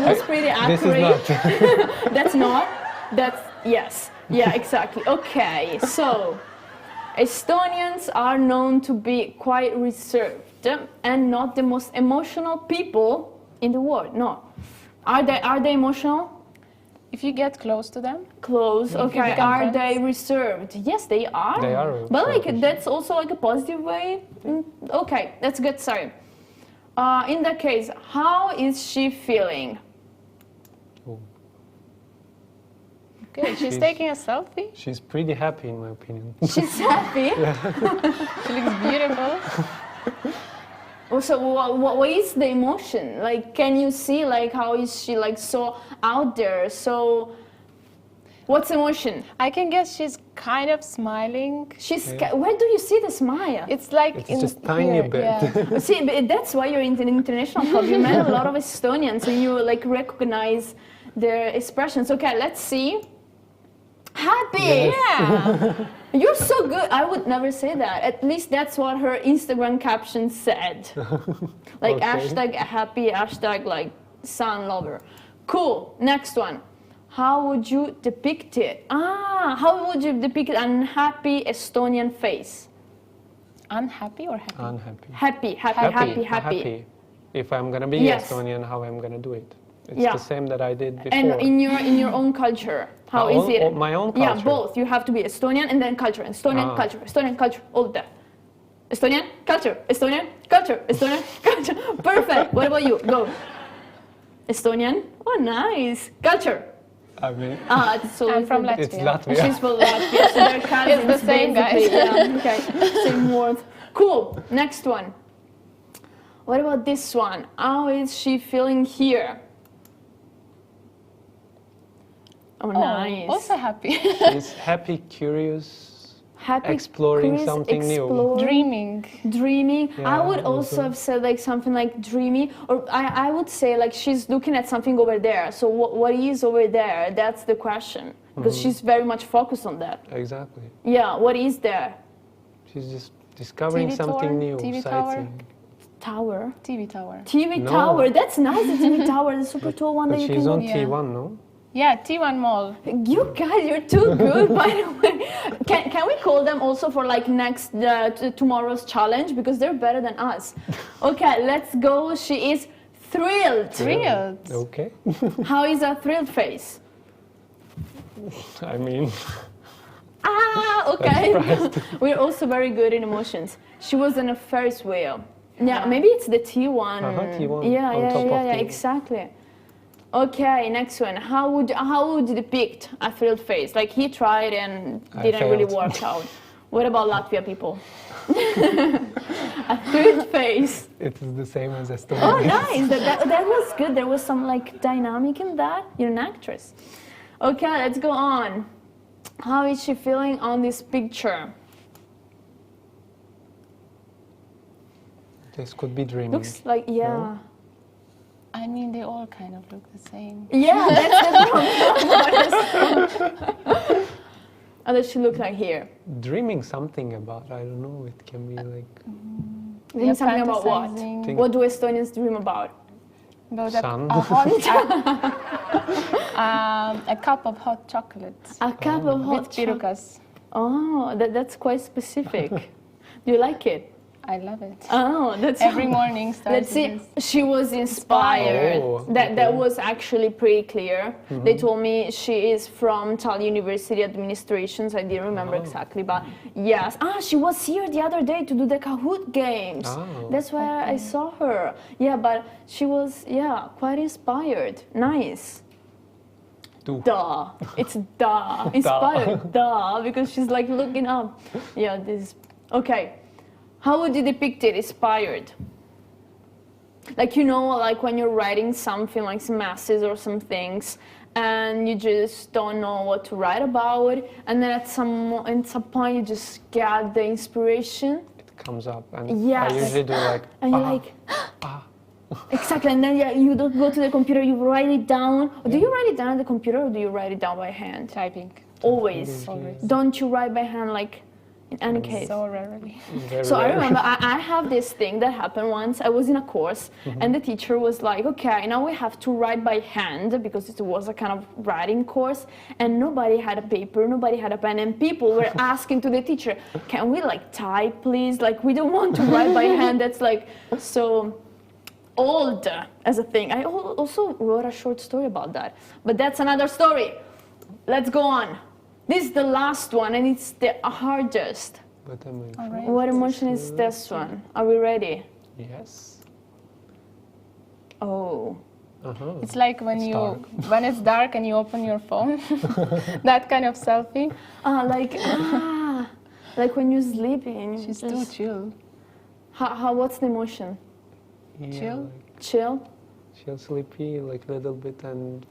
was pretty accurate. This is not. That's not. That's yes. Yeah, exactly. Okay. So, Estonians are known to be quite reserved and not the most emotional people in the world. No. Are they emotional? If you get close to them. Close, okay. Are they reserved? Yes, they are. They are. But like that's also like a positive way. Okay, that's good. Sorry. In that case, how is she feeling? Oh. Good. She's taking a selfie. She's pretty happy, in my opinion. She's happy. She looks beautiful. Also, what is the emotion? Like, can you see like how is she like so out there? So, what's emotion? I can guess she's kind of smiling. She's. Where do you see the smile? It's like It's just tiny bit. Yeah. See, but that's why you're in the international club. You met a lot of Estonians, and you like recognize their expressions. Okay, let's see. Happy. Yes. Yeah. You're so good. I would never say that. At least that's what her Instagram caption said. Like hashtag happy, hashtag like sun lover. Cool. Next one. How would you depict it? How would you depict an unhappy Estonian face? Unhappy or happy? Unhappy. Happy. If I'm gonna be Estonian, how I'm gonna do it? It's the same that I did before. And in your own culture, how is it? My own culture? Yeah, both. You have to be Estonian and then culture. Estonian culture, all of that. Estonian culture, Estonian culture, Estonian culture. Perfect. What about you? Go. Estonian. Oh, nice. Culture. I mean, I'm from Latvia. It's Latvia. She's from Latvia, so they're cousins. It's the same, guys. Yeah, okay, same word. Cool. Next one. What about this one? How is she feeling here? Oh, nice. Also happy. She's happy, curious, exploring something new. Dreaming. Yeah, I would also have said like something like dreamy, or I would say like she's looking at something over there. So what is over there? That's the question, because she's very much focused on that. Exactly. Yeah, what is there? She's just discovering something new. TV sightseeing. Tower. TV tower. TV tower. That's nice. The TV tower, the super tall one that you can. She's on go. T1, no? Yeah, T1 Mall. You guys, you're too good, by the way. Can we call them also for like next tomorrow's challenge, because they're better than us? Okay, let's go. She is thrilled. Thrilled. Okay. How is a thrilled face? I mean. Okay. We're also very good in emotions. She was on a Ferris wheel. Yeah, maybe it's the T1. T1. Yeah, exactly. Okay, next one. How would you depict a thrilled face? Like he tried and didn't really work out. What about Latvia people? A thrilled face. It is the same as Estonia. Oh, nice. That was good. There was some like dynamic in that. You're an actress. Okay, let's go on. How is she feeling on this picture? This could be dreaming. Looks like, yeah. No? I mean, they all kind of look the same. Yeah, that's the problem. How does she look like here? Dreaming something about, I don't know, it can be like... Dreaming something about what? What do Estonians dream about? About sun. A cup of hot chocolate. A cup of hot chocolate. Oh, that's quite specific. Do you like it? I love it. Oh, that's every morning. Let's see. She was inspired. That was actually pretty clear. They told me she is from Tallinn University Administration. So I didn't remember exactly, but yes. She was here the other day to do the Kahoot games. That's where I saw her. Yeah, but she was quite inspired. Nice. Duh. It's duh. Inspired. Duh. Because she's like looking up. Yeah. This. Okay. How would you depict it? Inspired. Like, you know, like when you're writing something like some masses or some things and you just don't know what to write about, and then at some point you just get the inspiration. It comes up, and I usually do like, and you're like, exactly, and then you don't go to the computer, you write it down. Do you write it down on the computer or do you write it down by hand? Typing. Always. Don't you write by hand, like, in any case? So rarely. So I remember I have this thing that happened once. I was in a course and the teacher was like, okay, now we have to write by hand, because it was a kind of writing course, and nobody had a paper, nobody had a pen, and people were asking to the teacher, can we like type please? Like, we don't want to write by hand. That's like so old as a thing. I also wrote a short story about that, but that's another story. Let's go on. This is the last one, and it's the hardest. What emotion is this one? Are we ready? Yes. Oh. It's like when when it's dark and you open your phone, that kind of selfie. Like when you're sleeping. She's too chill. What's the emotion? Yeah, Chill? Chill? She's sleepy, like a little bit, and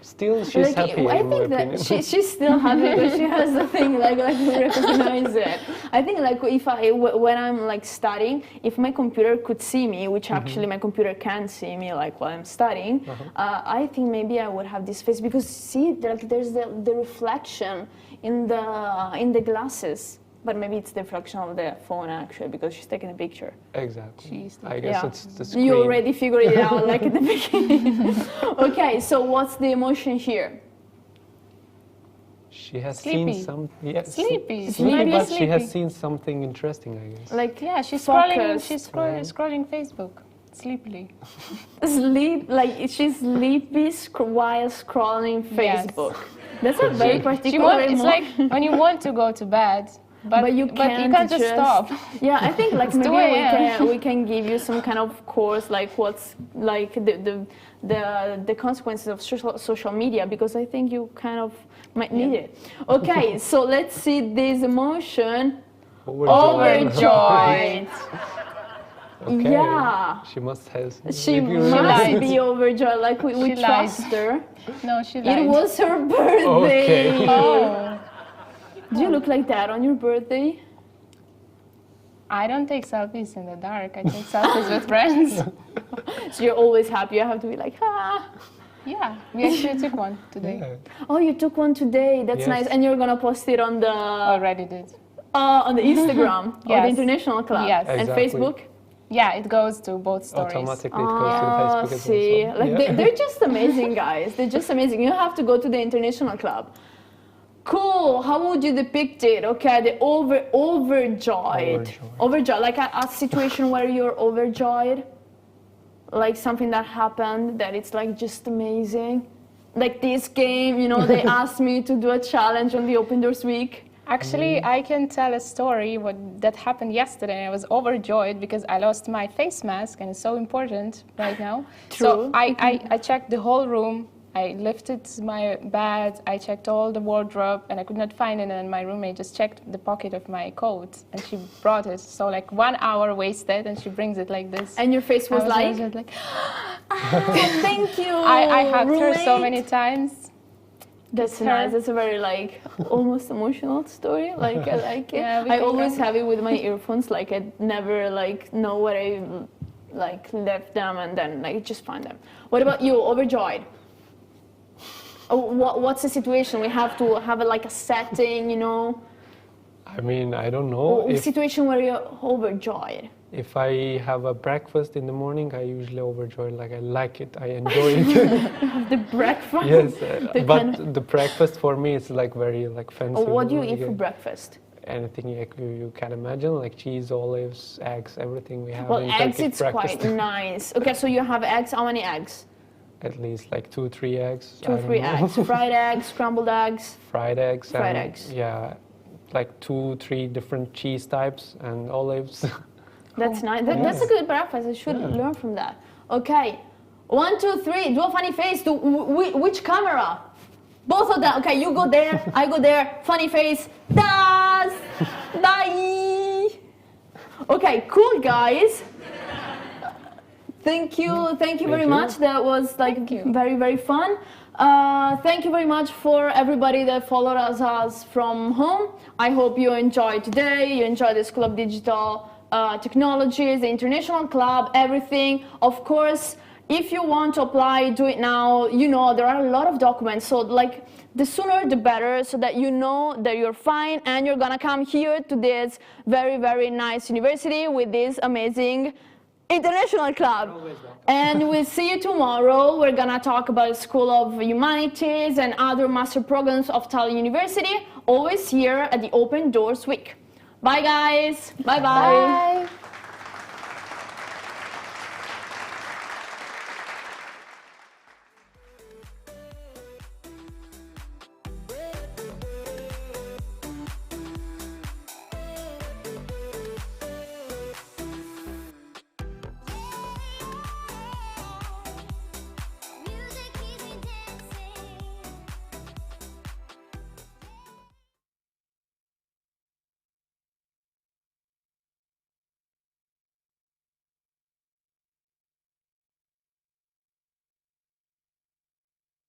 still she's happy. I think that she's still happy because she has the thing like we recognize it. I think like when I'm like studying, if my computer could see me, which actually my computer can see me like while I'm studying, I think maybe I would have this face because see there's the reflection in the glasses. But maybe it's the reflection of the phone actually because she's taking a picture. Exactly. I guess it's the screen. You already figured it out like at the beginning. Okay, so what's the emotion here? She has Sleepy. seen some. Yeah, Sleepy. Sleepy, but she has seen something interesting, I guess. Like she's focused. scrolling Facebook sleepily. She's sleepy while scrolling Facebook. That's a very particular It's like when you want to go to bed. But you can't just stop. Yeah, I think like maybe we can give you some kind of course like what's like the consequences of social media because I think you kind of might need it. Okay, so let's see this emotion. Overjoyed. Okay. Yeah. She must have. She must be overjoyed. Like we trust her. No, she lied. It was her birthday. Okay. Oh. Do you look like that on your birthday? I don't take selfies in the dark. I take selfies with friends. So you're always happy. You have to be like, ah. Yeah, we actually took one today. Yeah. Oh, you took one today. That's nice. And you're gonna post it on the. Already did. On the Instagram of the International Club. Yes. And Exactly. Facebook. Yeah, it goes to both stories. Automatically it goes to Facebook as see, well. like they're just amazing, guys. They're just amazing. You have to go to the International Club. Cool. How would you depict it? Okay, the overjoyed. Overjoyed, like a situation where you're overjoyed, like something that happened that it's like just amazing. Like this game, you know, they asked me to do a challenge on the Open Doors Week. Actually, I can tell a story that happened yesterday. I was overjoyed because I lost my face mask and it's so important right now. True. So I checked the whole room. I lifted my bed, I checked all the wardrobe, and I could not find it, and my roommate just checked the pocket of my coat, and she brought it. So like 1 hour wasted, and she brings it like this. And your face was like? Thank you, I hugged her so many times. That's nice. That's a very like almost emotional story. Like I like it. Yeah, I always have it with my earphones. Like I never like know where I like left them, and then like just find them. What about you? Overjoyed? What's the situation? We have to have like a setting, you know? I mean, I don't know. A situation where you're overjoyed. If I have a breakfast in the morning, I usually overjoyed. Like I like it, I enjoy it. The breakfast? Yes, but the breakfast for me is like very like fancy. What do you eat for breakfast? Anything you can imagine, like cheese, olives, eggs, everything we have. Well, in eggs, Turkish it's breakfast. quite nice. Okay, so you have eggs. How many eggs? At least like 2-3 eggs. 2-3 eggs. Fried eggs, scrambled eggs. Fried eggs. Fried and, eggs. Yeah, like 2-3 different cheese types and olives. That's nice. That's a good breakfast. I should learn from that. Okay, 1, 2, 3. Do a funny face. To which camera? Both of them. Okay, you go there. I go there. Funny face. Das. Dai. Okay, cool, guys. Thank you very much. That was like very, very fun. Thank you very much for everybody that followed us from home. I hope you enjoyed today. You enjoyed the School of Digital Technologies, the International Club, everything. Of course, if you want to apply, do it now. You know, there are a lot of documents. So like the sooner the better, so that you know that you're fine and you're gonna come here to this very, very nice university with this amazing International Club. And we'll see you tomorrow. We're gonna talk about School of Humanities and other master programs of Tallinn University, always here at the Open Doors Week. Bye guys. Bye-bye. Bye.